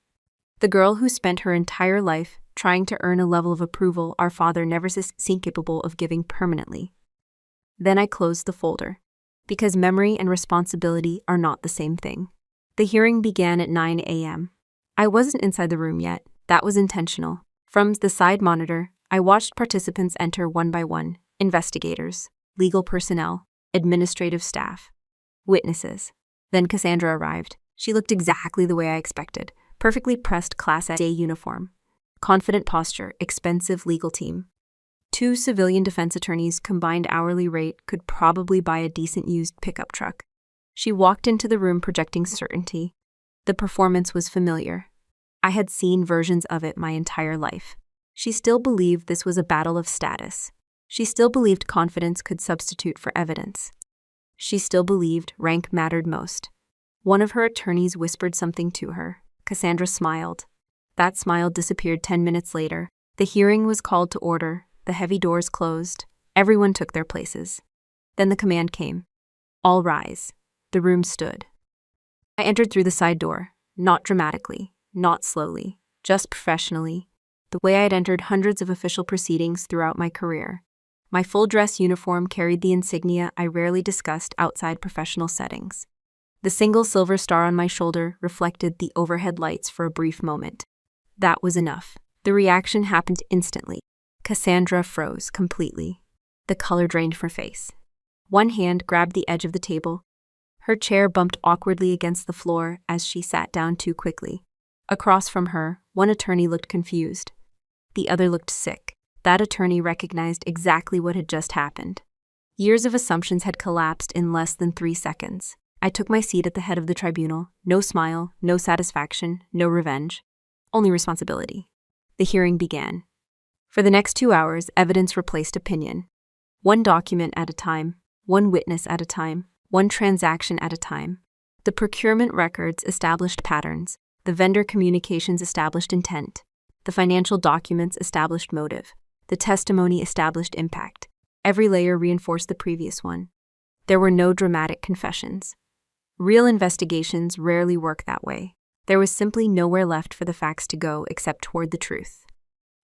The girl who spent her entire life trying to earn a level of approval our father never seemed capable of giving permanently. Then I closed the folder. Because memory and responsibility are not the same thing. The hearing began at 9 a.m. I wasn't inside the room yet. That was intentional. From the side monitor, I watched participants enter one by one: investigators, legal personnel, administrative staff, witnesses. Then Cassandra arrived. She looked exactly the way I expected. Perfectly pressed Class A uniform. Confident posture, expensive legal team. 2 civilian defense attorneys' combined hourly rate could probably buy a decent used pickup truck. She walked into the room projecting certainty. The performance was familiar. I had seen versions of it my entire life. She still believed this was a battle of status. She still believed confidence could substitute for evidence. She still believed rank mattered most. One of her attorneys whispered something to her. Cassandra smiled. That smile disappeared 10 minutes later. The hearing was called to order. The heavy doors closed. Everyone took their places. Then the command came. All rise. The room stood. I entered through the side door, not dramatically, not slowly, just professionally, the way I'd entered hundreds of official proceedings throughout my career. My full dress uniform carried the insignia I rarely discussed outside professional settings. The single silver star on my shoulder reflected the overhead lights for a brief moment. That was enough. The reaction happened instantly. Cassandra froze completely. The color drained from her face. One hand grabbed the edge of the table. Her chair bumped awkwardly against the floor as she sat down too quickly. Across from her, one attorney looked confused. The other looked sick. That attorney recognized exactly what had just happened. Years of assumptions had collapsed in less than 3 seconds. I took my seat at the head of the tribunal. No smile, no satisfaction, no revenge. Only responsibility. The hearing began. For the next 2 hours, evidence replaced opinion. One document at a time, one witness at a time, one transaction at a time. The procurement records established patterns. The The vendor communications established intent. The financial documents established motive. The testimony established impact. Every layer reinforced the previous one. There were no dramatic confessions. Real investigations rarely work that way. There was simply nowhere left for the facts to go except toward the truth.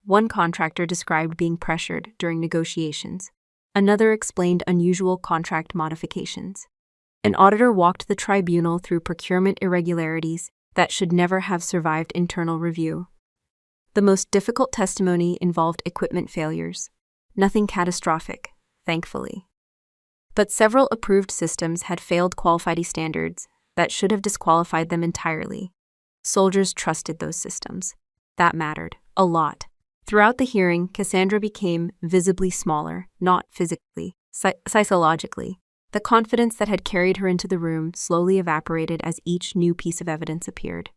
One contractor described being pressured during negotiations. Another explained unusual contract modifications. An auditor walked the tribunal through procurement irregularities that should never have survived internal review. The most difficult testimony involved equipment failures. Nothing catastrophic, thankfully. But several approved systems had failed quality standards that should have disqualified them entirely. Soldiers trusted those systems. That mattered, a lot. Throughout the hearing, Cassandra became visibly smaller, not physically, psychologically. The confidence that had carried her into the room slowly evaporated as each new piece of evidence appeared.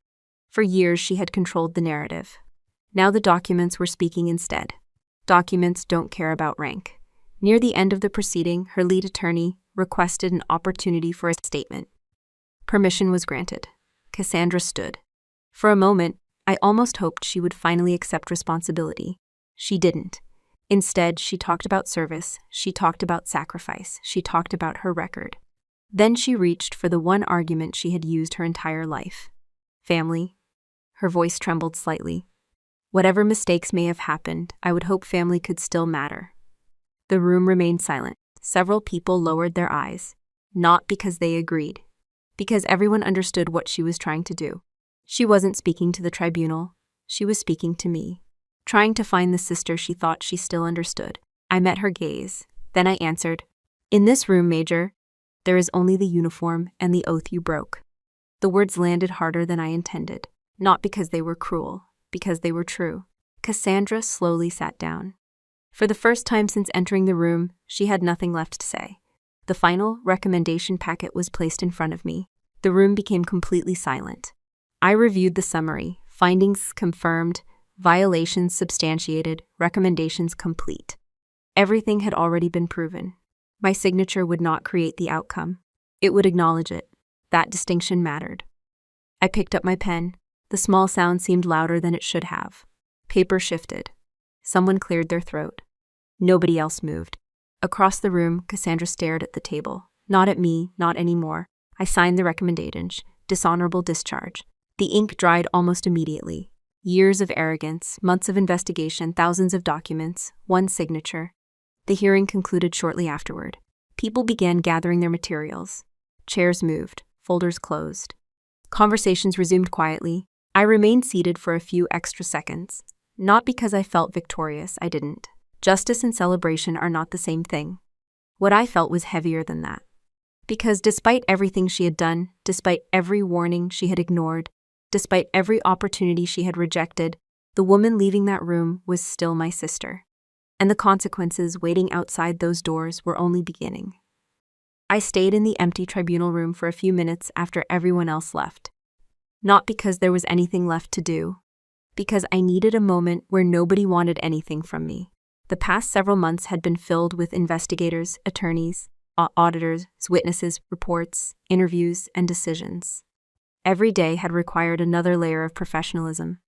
For years, she had controlled the narrative. Now the documents were speaking instead. Documents don't care about rank. Near the end of the proceeding, her lead attorney requested an opportunity for a statement. Permission was granted. Cassandra stood. For a moment, I almost hoped she would finally accept responsibility. She didn't. Instead, she talked about service, she talked about sacrifice, she talked about her record. Then she reached for the one argument she had used her entire life. Family. Her voice trembled slightly. Whatever mistakes may have happened, I would hope family could still matter. The room remained silent. Several people lowered their eyes. Not because they agreed. Because everyone understood what she was trying to do. She wasn't speaking to the tribunal. She was speaking to me. Trying to find the sister she thought she still understood. I met her gaze. Then I answered, "In this room, Major, there is only the uniform and the oath you broke." The words landed harder than I intended. Not because they were cruel, because they were true. Cassandra slowly sat down. For the first time since entering the room, she had nothing left to say. The final recommendation packet was placed in front of me. The room became completely silent. I reviewed the summary. Findings confirmed, violations substantiated, recommendations complete. Everything had already been proven. My signature would not create the outcome. It would acknowledge it. That distinction mattered. I picked up my pen. The small sound seemed louder than it should have. Paper shifted. Someone cleared their throat. Nobody else moved. Across the room, Cassandra stared at the table. Not at me, not anymore. I signed the recommendation. Dishonorable discharge. The ink dried almost immediately. Years of arrogance, months of investigation, thousands of documents, one signature. The hearing concluded shortly afterward. People began gathering their materials. Chairs moved, folders closed. Conversations resumed quietly. I remained seated for a few extra seconds. Not because I felt victorious, I didn't. Justice and celebration are not the same thing. What I felt was heavier than that. Because despite everything she had done, despite every warning she had ignored, despite every opportunity she had rejected, the woman leaving that room was still my sister. And the consequences waiting outside those doors were only beginning. I stayed in the empty tribunal room for a few minutes after everyone else left. Not because there was anything left to do. Because I needed a moment where nobody wanted anything from me. The past several months had been filled with investigators, attorneys, auditors, witnesses, reports, interviews, and decisions. Every day had required another layer of professionalism.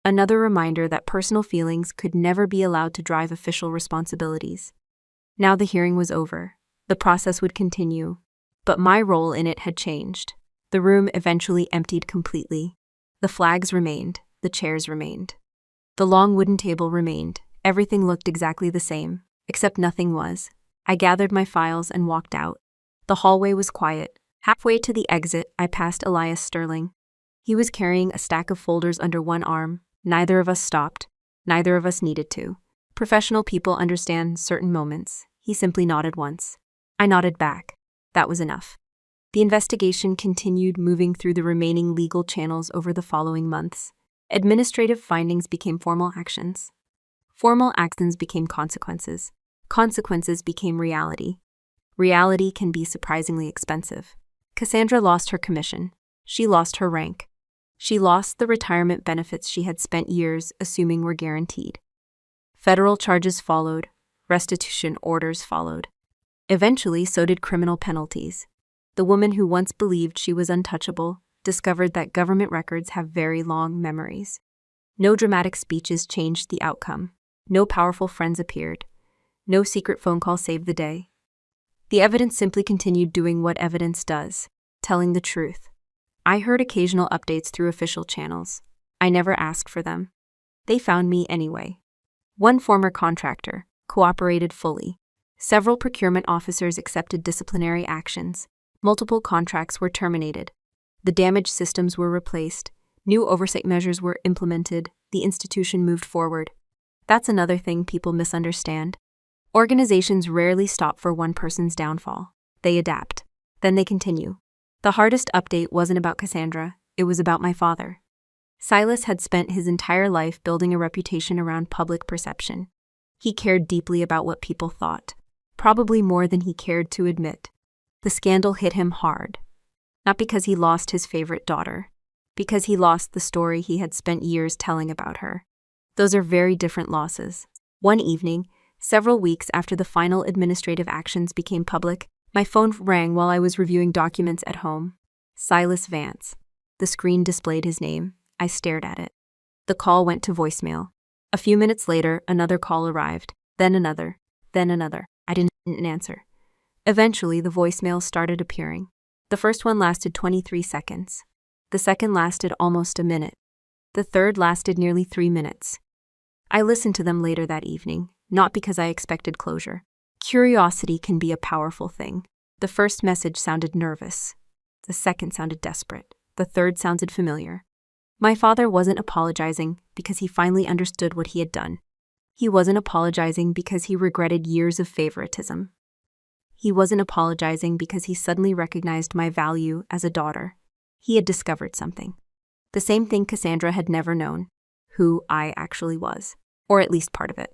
Another reminder that personal feelings could never be allowed to drive official responsibilities. Now the hearing was over. The process would continue. But my role in it had changed. The room eventually emptied completely. The flags remained. The chairs remained. The long wooden table remained. Everything looked exactly the same, except nothing was. I gathered my files and walked out. The hallway was quiet. Halfway to the exit, I passed Elias Sterling. He was carrying a stack of folders under one arm. Neither of us stopped. Neither of us needed to. Professional people understand certain moments. He simply nodded once. I nodded back. That was enough. The investigation continued, moving through the remaining legal channels over the following months. Administrative findings became formal actions. Formal actions became consequences. Consequences became reality. Reality can be surprisingly expensive. Cassandra lost her commission. She lost her rank. She lost the retirement benefits she had spent years assuming were guaranteed. Federal charges followed. Restitution orders followed. Eventually, so did criminal penalties. The woman who once believed she was untouchable discovered that government records have very long memories. No dramatic speeches changed the outcome. No powerful friends appeared. No secret phone call saved the day. The evidence simply continued doing what evidence does, telling the truth. I heard occasional updates through official channels. I never asked for them. They found me anyway. One former contractor cooperated fully. Several procurement officers accepted disciplinary actions. Multiple contracts were terminated. The damaged systems were replaced. New oversight measures were implemented. The institution moved forward. That's another thing people misunderstand. Organizations rarely stop for one person's downfall. They adapt. Then they continue. The hardest update wasn't about Cassandra, it was about my father. Silas had spent his entire life building a reputation around public perception. He cared deeply about what people thought, probably more than he cared to admit. The scandal hit him hard. Not because he lost his favorite daughter, because he lost the story he had spent years telling about her. Those are very different losses. One evening, several weeks after the final administrative actions became public, my phone rang while I was reviewing documents at home. Silas Vance. The screen displayed his name. I stared at it. The call went to voicemail. A few minutes later, another call arrived, then another, then another. I didn't answer. Eventually, the voicemails started appearing. The first one lasted 23 seconds. The second lasted almost a minute. The third lasted nearly 3 minutes. I listened to them later that evening, not because I expected closure. Curiosity can be a powerful thing. The first message sounded nervous. The second sounded desperate. The third sounded familiar. My father wasn't apologizing because he finally understood what he had done. He wasn't apologizing because he regretted years of favoritism. He wasn't apologizing because he suddenly recognized my value as a daughter. He had discovered something. The same thing Cassandra had never known, who I actually was, or at least part of it.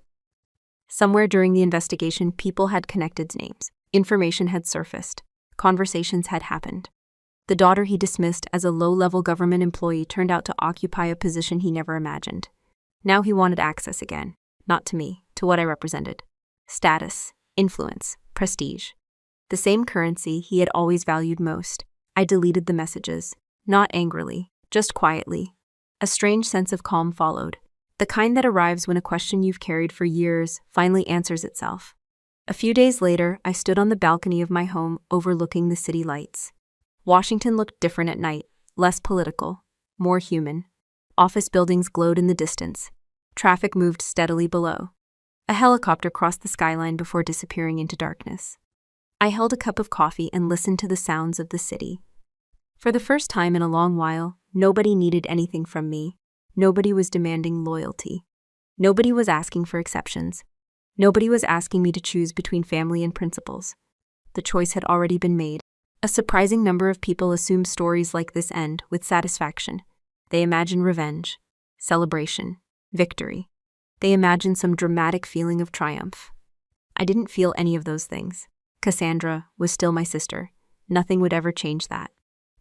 Somewhere during the investigation, people had connected names. Information had surfaced. Conversations had happened. The daughter he dismissed as a low-level government employee turned out to occupy a position he never imagined. Now he wanted access again, not to me, to what I represented. Status, influence, prestige. The same currency he had always valued most. I deleted the messages, not angrily, just quietly. A strange sense of calm followed. The kind that arrives when a question you've carried for years finally answers itself. A few days later, I stood on the balcony of my home overlooking the city lights. Washington looked different at night, less political, more human. Office buildings glowed in the distance. Traffic moved steadily below. A helicopter crossed the skyline before disappearing into darkness. I held a cup of coffee and listened to the sounds of the city. For the first time in a long while, nobody needed anything from me. Nobody was demanding loyalty. Nobody was asking for exceptions. Nobody was asking me to choose between family and principles. The choice had already been made. A surprising number of people assume stories like this end with satisfaction. They imagine revenge, celebration, victory. They imagine some dramatic feeling of triumph. I didn't feel any of those things. Cassandra was still my sister. Nothing would ever change that.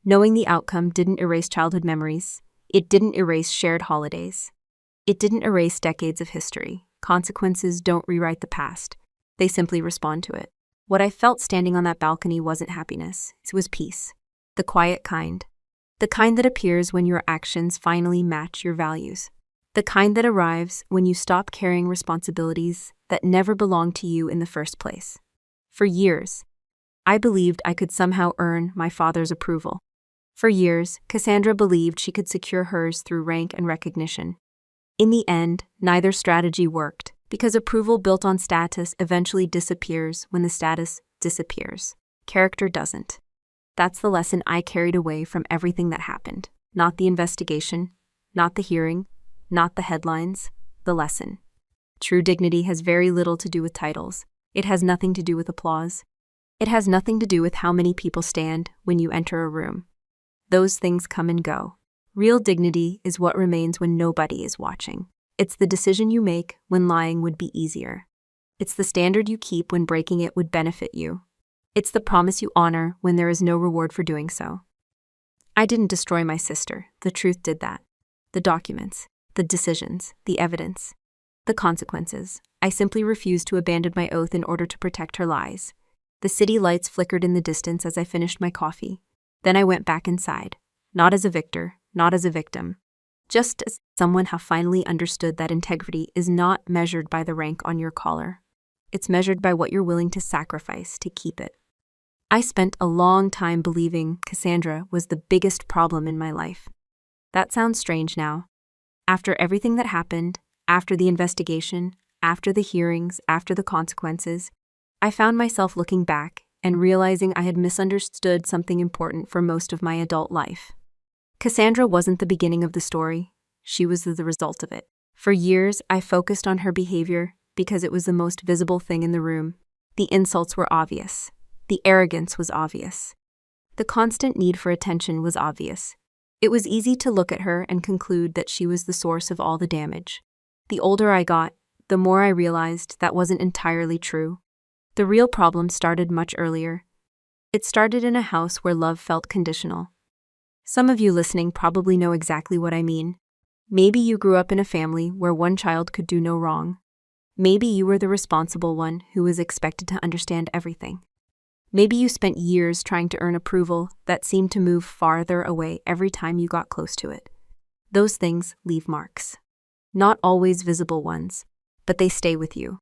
Knowing the outcome didn't erase childhood memories. It didn't erase shared holidays. It didn't erase decades of history. Consequences don't rewrite the past. They simply respond to it. What I felt standing on that balcony wasn't happiness. It was peace. The quiet kind. The kind that appears when your actions finally match your values. The kind that arrives when you stop carrying responsibilities that never belonged to you in the first place. For years, I believed I could somehow earn my father's approval. For years, Cassandra believed she could secure hers through rank and recognition. In the end, neither strategy worked, because approval built on status eventually disappears when the status disappears. Character doesn't. That's the lesson I carried away from everything that happened. Not the investigation, not the hearing, not the headlines, the lesson. True dignity has very little to do with titles. It has nothing to do with applause. It has nothing to do with how many people stand when you enter a room. Those things come and go. Real dignity is what remains when nobody is watching. It's the decision you make when lying would be easier. It's the standard you keep when breaking it would benefit you. It's the promise you honor when there is no reward for doing so. I didn't destroy my sister. The truth did that. The documents, the decisions, the evidence, the consequences. I simply refused to abandon my oath in order to protect her lies. The city lights flickered in the distance as I finished my coffee. Then I went back inside. not as a victor, not as a victim. Just as someone who finally understood that integrity is not measured by the rank on your collar. It's measured by what you're willing to sacrifice to keep it. I spent a long time believing Cassandra was the biggest problem in my life. That sounds strange now. After everything that happened, after the investigation, after the hearings, after the consequences, I found myself looking back and realizing I had misunderstood something important for most of my adult life. Cassandra wasn't the beginning of the story, she was the result of it. For years, I focused on her behavior because it was the most visible thing in the room. The insults were obvious. The arrogance was obvious. The constant need for attention was obvious. It was easy to look at her and conclude that she was the source of all the damage. The older I got, the more I realized that wasn't entirely true. The real problem started much earlier. It started in a house where love felt conditional. Some of you listening probably know exactly what I mean. Maybe you grew up in a family where one child could do no wrong. Maybe you were the responsible one who was expected to understand everything. Maybe you spent years trying to earn approval that seemed to move farther away every time you got close to it. Those things leave marks. Not always visible ones, but they stay with you.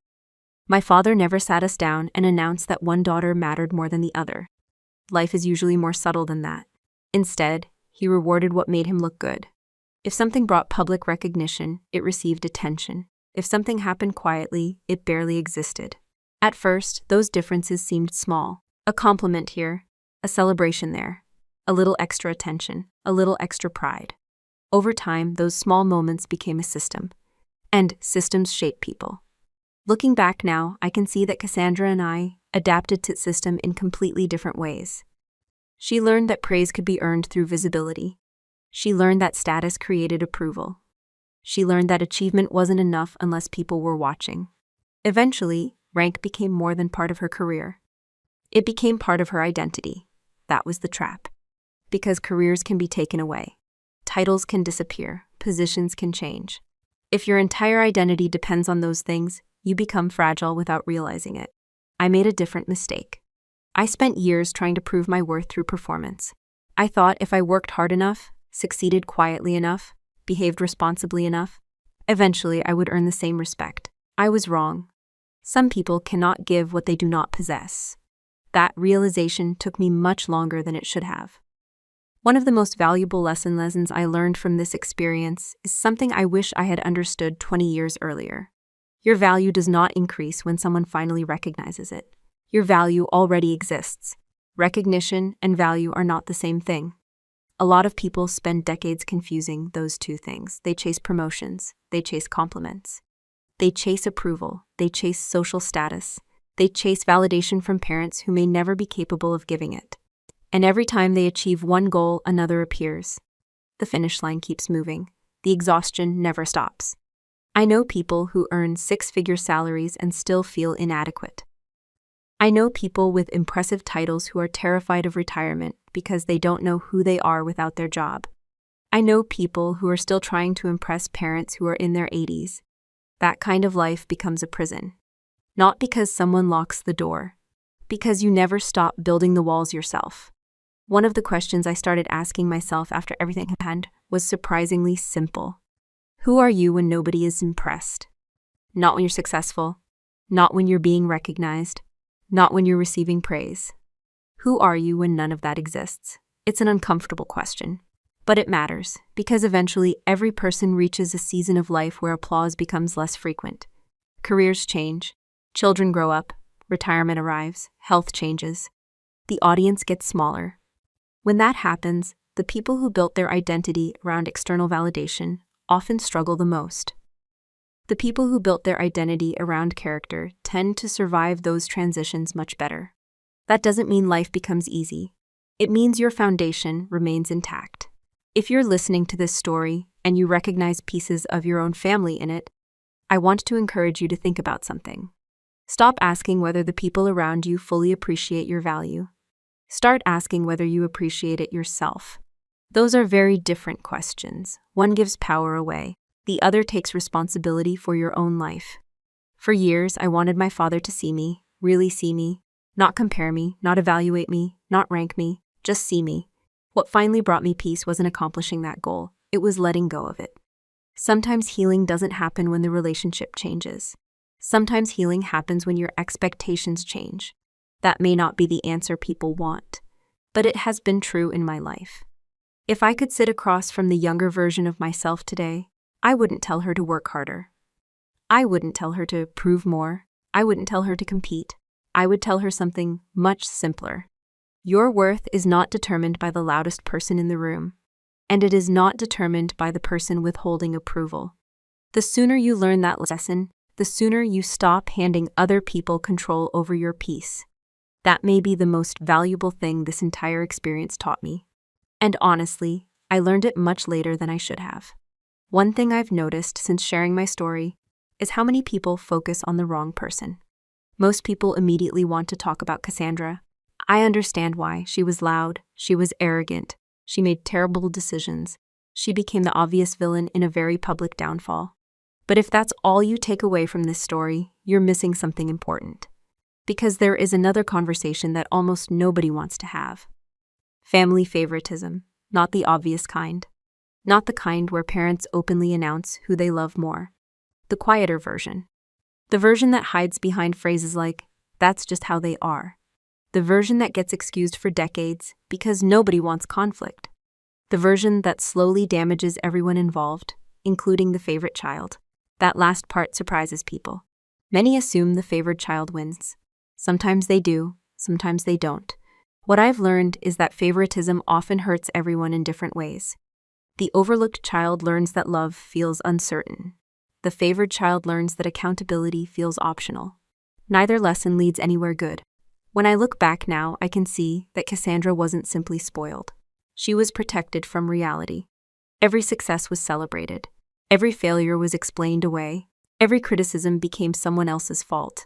My father never sat us down and announced that one daughter mattered more than the other. Life is usually more subtle than that. Instead, he rewarded what made him look good. If something brought public recognition, it received attention. If something happened quietly, it barely existed. At first, those differences seemed small. A compliment here, a celebration there, a little extra attention, a little extra pride. Over time, those small moments became a system. And systems shape people. Looking back now, I can see that Cassandra and I adapted to the system in completely different ways. She learned that praise could be earned through visibility. She learned that status created approval. She learned that achievement wasn't enough unless people were watching. Eventually, rank became more than part of her career. It became part of her identity. That was the trap. Because careers can be taken away. Titles can disappear. Positions can change. If your entire identity depends on those things, you become fragile without realizing it. I made a different mistake. I spent years trying to prove my worth through performance. I thought if I worked hard enough, succeeded quietly enough, behaved responsibly enough, eventually I would earn the same respect. I was wrong. Some people cannot give what they do not possess. That realization took me much longer than it should have. One of the most valuable lessons I learned from this experience is something I wish I had understood 20 years earlier. Your value does not increase when someone finally recognizes it. Your value already exists. Recognition and value are not the same thing. A lot of people spend decades confusing those two things. They chase promotions. They chase compliments. They chase approval. They chase social status. They chase validation from parents who may never be capable of giving it. And every time they achieve one goal, another appears. The finish line keeps moving. The exhaustion never stops. I know people who earn six-figure salaries and still feel inadequate. I know people with impressive titles who are terrified of retirement because they don't know who they are without their job. I know people who are still trying to impress parents who are in their 80s. That kind of life becomes a prison. Not because someone locks the door, because you never stop building the walls yourself. One of the questions I started asking myself after everything happened was surprisingly simple. Who are you when nobody is impressed? Not when you're successful, not when you're being recognized, not when you're receiving praise. Who are you when none of that exists? It's an uncomfortable question, but it matters because eventually every person reaches a season of life where applause becomes less frequent. Careers change, children grow up, retirement arrives, health changes. The audience gets smaller. When that happens, the people who built their identity around external validation often struggle the most. The people who built their identity around character tend to survive those transitions much better. That doesn't mean life becomes easy. It means your foundation remains intact. If you're listening to this story and you recognize pieces of your own family in it, I want to encourage you to think about something. Stop asking whether the people around you fully appreciate your value. Start asking whether you appreciate it yourself. Those are very different questions. One gives power away. The other takes responsibility for your own life. For years, I wanted my father to see me, really see me, not compare me, not evaluate me, not rank me, just see me. What finally brought me peace wasn't accomplishing that goal, it was letting go of it. Sometimes healing doesn't happen when the relationship changes. Sometimes healing happens when your expectations change. That may not be the answer people want, but it has been true in my life. If I could sit across from the younger version of myself today, I wouldn't tell her to work harder. I wouldn't tell her to prove more. I wouldn't tell her to compete. I would tell her something much simpler. Your worth is not determined by the loudest person in the room, and it is not determined by the person withholding approval. The sooner you learn that lesson, the sooner you stop handing other people control over your peace. That may be the most valuable thing this entire experience taught me. And honestly, I learned it much later than I should have. One thing I've noticed since sharing my story is how many people focus on the wrong person. Most people immediately want to talk about Cassandra. I understand why. She was loud, she was arrogant, she made terrible decisions. She became the obvious villain in a very public downfall. But if that's all you take away from this story, you're missing something important. Because there is another conversation that almost nobody wants to have. Family favoritism, not the obvious kind. Not the kind where parents openly announce who they love more. The quieter version. The version that hides behind phrases like, "That's just how they are." The version that gets excused for decades because nobody wants conflict. The version that slowly damages everyone involved, including the favorite child. That last part surprises people. Many assume the favored child wins. Sometimes they do, sometimes they don't. What I've learned is that favoritism often hurts everyone in different ways. The overlooked child learns that love feels uncertain. The favored child learns that accountability feels optional. Neither lesson leads anywhere good. When I look back now, I can see that Cassandra wasn't simply spoiled. She was protected from reality. Every success was celebrated. Every failure was explained away. Every criticism became someone else's fault.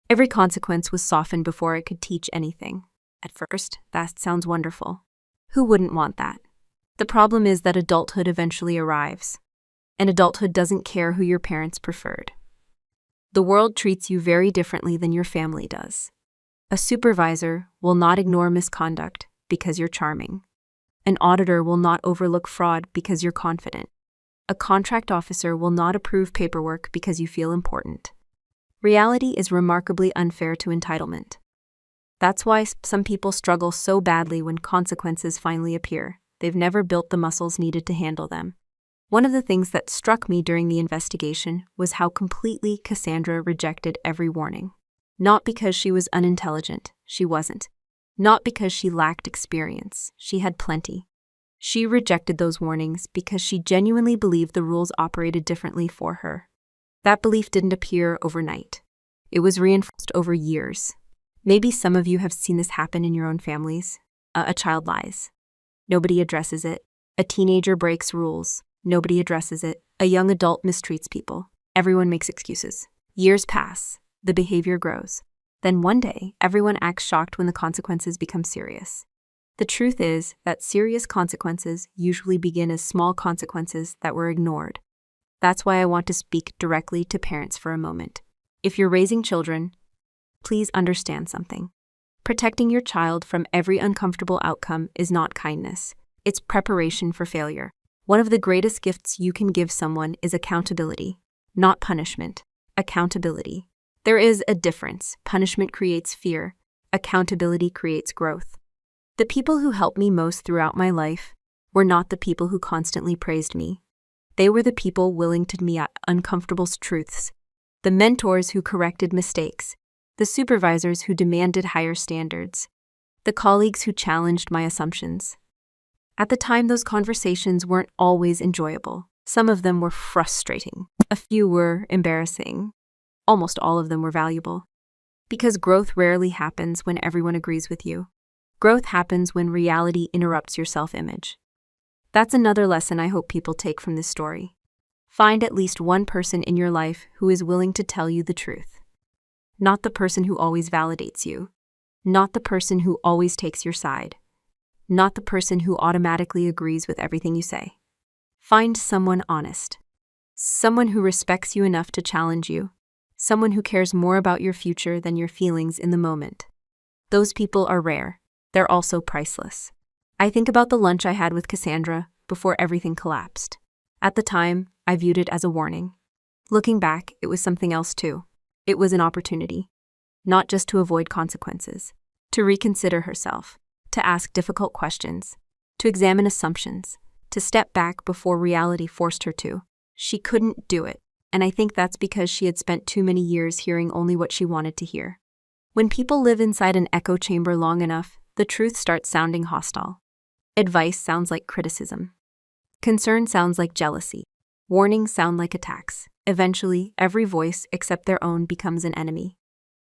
Every consequence was softened before it could teach anything. At first, that sounds wonderful. Who wouldn't want that? The problem is that adulthood eventually arrives. And adulthood doesn't care who your parents preferred. The world treats you very differently than your family does. A supervisor will not ignore misconduct because you're charming. An auditor will not overlook fraud because you're confident. A contract officer will not approve paperwork because you feel important. Reality is remarkably unfair to entitlement. That's why some people struggle so badly when consequences finally appear. They've never built the muscles needed to handle them. One of the things that struck me during the investigation was how completely Cassandra rejected every warning. Not because she was unintelligent, she wasn't. Not because she lacked experience, she had plenty. She rejected those warnings because she genuinely believed the rules operated differently for her. That belief didn't appear overnight. It was reinforced over years. Maybe some of you have seen this happen in your own families. A child lies. Nobody addresses it. A teenager breaks rules. Nobody addresses it. A young adult mistreats people. Everyone makes excuses. Years pass. The behavior grows. Then one day, everyone acts shocked when the consequences become serious. The truth is that serious consequences usually begin as small consequences that were ignored. That's why I want to speak directly to parents for a moment. If you're raising children, please understand something. Protecting your child from every uncomfortable outcome is not kindness. It's preparation for failure. One of the greatest gifts you can give someone is accountability, not punishment. Accountability. There is a difference. Punishment creates fear. Accountability creates growth. The people who helped me most throughout my life were not the people who constantly praised me. They were the people willing to meet uncomfortable truths. The mentors who corrected mistakes. The supervisors who demanded higher standards. The colleagues who challenged my assumptions. At the time, those conversations weren't always enjoyable. Some of them were frustrating. A few were embarrassing. Almost all of them were valuable. Because growth rarely happens when everyone agrees with you. Growth happens when reality interrupts your self-image. That's another lesson I hope people take from this story. Find at least one person in your life who is willing to tell you the truth. Not the person who always validates you. Not the person who always takes your side. Not the person who automatically agrees with everything you say. Find someone honest. Someone who respects you enough to challenge you. Someone who cares more about your future than your feelings in the moment. Those people are rare. They're also priceless. I think about the lunch I had with Cassandra before everything collapsed. At the time, I viewed it as a warning. Looking back, it was something else too. It was an opportunity. Not just to avoid consequences, to reconsider herself, to ask difficult questions, to examine assumptions, to step back before reality forced her to. She couldn't do it, and I think that's because she had spent too many years hearing only what she wanted to hear. When people live inside an echo chamber long enough, the truth starts sounding hostile. Advice sounds like criticism. Concern sounds like jealousy. Warnings sound like attacks. Eventually, every voice except their own becomes an enemy.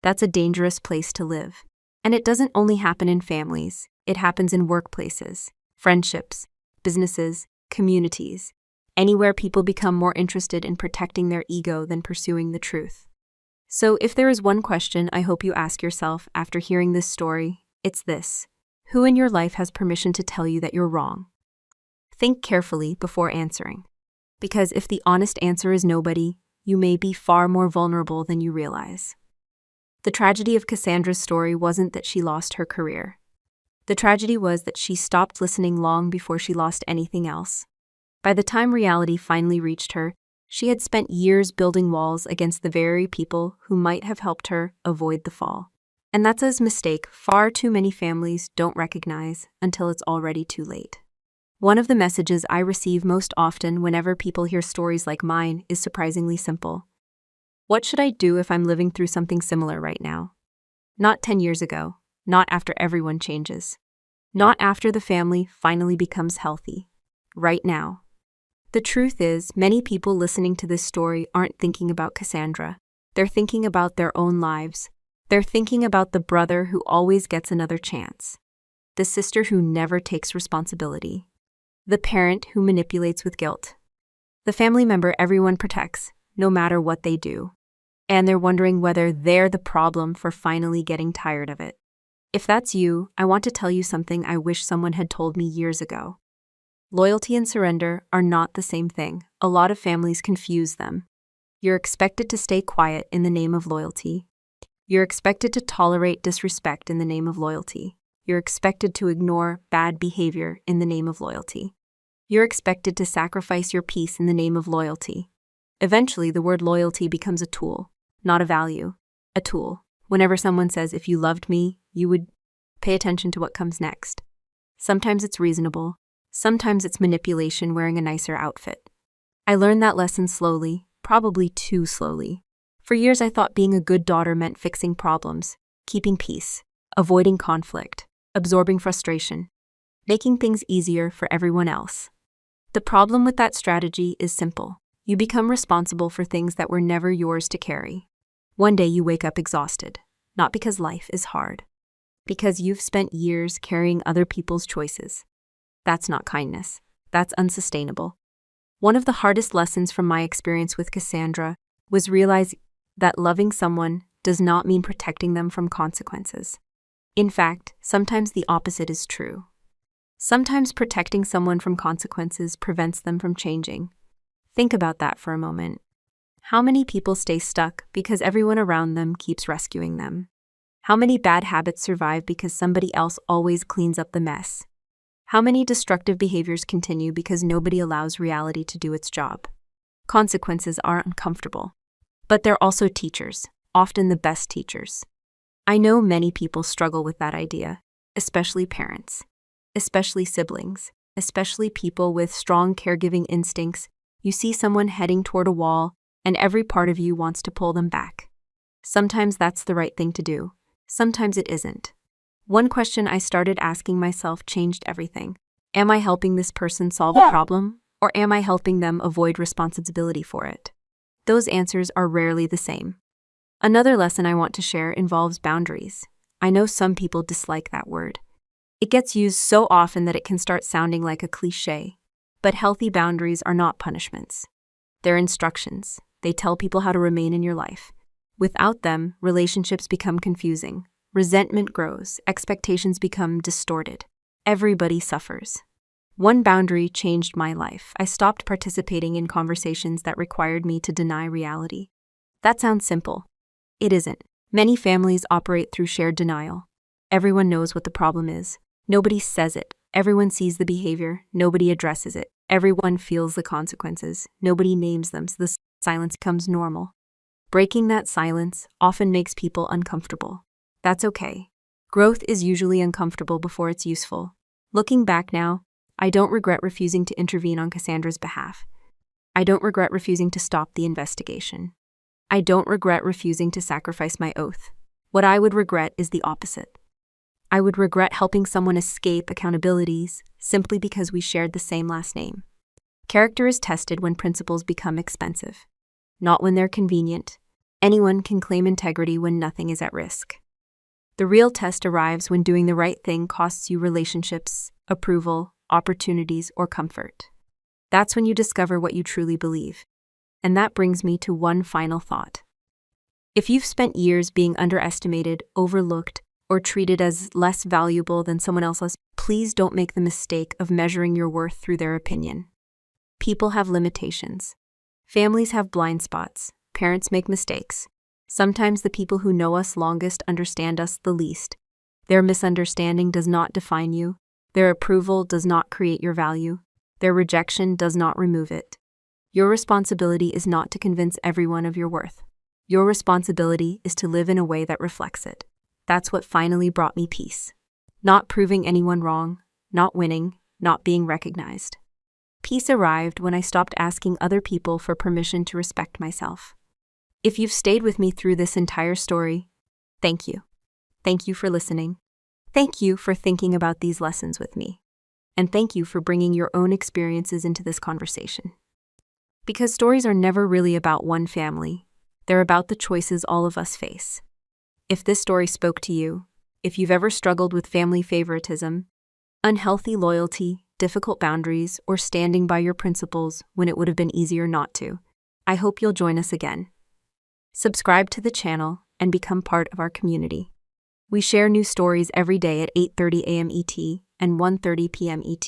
That's a dangerous place to live. And it doesn't only happen in families, it happens in workplaces, friendships, businesses, communities, anywhere people become more interested in protecting their ego than pursuing the truth. So if there is one question I hope you ask yourself after hearing this story, it's this: who in your life has permission to tell you that you're wrong? Think carefully before answering. Because if the honest answer is nobody, you may be far more vulnerable than you realize. The tragedy of Cassandra's story wasn't that she lost her career. The tragedy was that she stopped listening long before she lost anything else. By the time reality finally reached her, she had spent years building walls against the very people who might have helped her avoid the fall. And that's a mistake far too many families don't recognize until it's already too late. One of the messages I receive most often whenever people hear stories like mine is surprisingly simple. What should I do if I'm living through something similar right now? Not 10 years ago, not after everyone changes, not after the family finally becomes healthy. Right now. The truth is, many people listening to this story aren't thinking about Cassandra. They're thinking about their own lives. They're thinking about the brother who always gets another chance, the sister who never takes responsibility, the parent who manipulates with guilt, the family member everyone protects, no matter what they do. And they're wondering whether they're the problem for finally getting tired of it. If that's you, I want to tell you something I wish someone had told me years ago. Loyalty and surrender are not the same thing. A lot of families confuse them. You're expected to stay quiet in the name of loyalty. You're expected to tolerate disrespect in the name of loyalty. You're expected to ignore bad behavior in the name of loyalty. You're expected to sacrifice your peace in the name of loyalty. Eventually, the word loyalty becomes a tool, not a value. A tool. Whenever someone says, if you loved me, you would, pay attention to what comes next. Sometimes it's reasonable. Sometimes it's manipulation wearing a nicer outfit. I learned that lesson slowly, probably too slowly. For years I thought being a good daughter meant fixing problems, keeping peace, avoiding conflict, absorbing frustration, making things easier for everyone else. The problem with that strategy is simple. You become responsible for things that were never yours to carry. One day you wake up exhausted, not because life is hard, because you've spent years carrying other people's choices. That's not kindness. That's unsustainable. One of the hardest lessons from my experience with Cassandra was realizing that loving someone does not mean protecting them from consequences. In fact, sometimes the opposite is true. Sometimes protecting someone from consequences prevents them from changing. Think about that for a moment. How many people stay stuck because everyone around them keeps rescuing them? How many bad habits survive because somebody else always cleans up the mess? How many destructive behaviors continue because nobody allows reality to do its job? Consequences are uncomfortable, but they're also teachers, often the best teachers. I know many people struggle with that idea, especially parents, especially siblings, especially people with strong caregiving instincts. You see someone heading toward a wall, and every part of you wants to pull them back. Sometimes that's the right thing to do. Sometimes it isn't. One question I started asking myself changed everything. Am I helping this person solve a problem, or am I helping them avoid responsibility for it? Those answers are rarely the same. Another lesson I want to share involves boundaries. I know some people dislike that word. It gets used so often that it can start sounding like a cliché. But healthy boundaries are not punishments. They're instructions. They tell people how to remain in your life. Without them, relationships become confusing. Resentment grows, expectations become distorted. Everybody suffers. One boundary changed my life. I stopped participating in conversations that required me to deny reality. That sounds simple. It isn't. Many families operate through shared denial. Everyone knows what the problem is. Nobody says it, Everyone sees the behavior, nobody addresses it. Everyone feels the consequences, nobody names them, so the silence becomes normal. Breaking that silence often makes people uncomfortable. That's okay. Growth is usually uncomfortable before it's useful. Looking back now, I don't regret refusing to intervene on Cassandra's behalf. I don't regret refusing to stop the investigation. I don't regret refusing to sacrifice my oath. What I would regret is the opposite. I would regret helping someone escape accountabilities simply because we shared the same last name. Character is tested when principles become expensive, not when they're convenient. Anyone can claim integrity when nothing is at risk. The real test arrives when doing the right thing costs you relationships, approval, opportunities, or comfort. That's when you discover what you truly believe. And that brings me to one final thought. If you've spent years being underestimated, overlooked, or treated as less valuable than someone else, please don't make the mistake of measuring your worth through their opinion. People have limitations. Families have blind spots. Parents make mistakes. Sometimes the people who know us longest understand us the least. Their misunderstanding does not define you. Their approval does not create your value. Their rejection does not remove it. Your responsibility is not to convince everyone of your worth. Your responsibility is to live in a way that reflects it. That's what finally brought me peace. Not proving anyone wrong, not winning, not being recognized. Peace arrived when I stopped asking other people for permission to respect myself. If you've stayed with me through this entire story, thank you. Thank you for listening. Thank you for thinking about these lessons with me. And thank you for bringing your own experiences into this conversation. Because stories are never really about one family. They're about the choices all of us face. If this story spoke to you, if you've ever struggled with family favoritism, unhealthy loyalty, difficult boundaries, or standing by your principles when it would have been easier not to, I hope you'll join us again. Subscribe to the channel and become part of our community. We share new stories every day at 8:30 a.m. ET and 1:30 p.m. ET.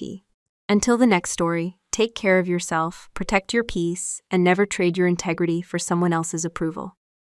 Until the next story, take care of yourself, protect your peace, and never trade your integrity for someone else's approval.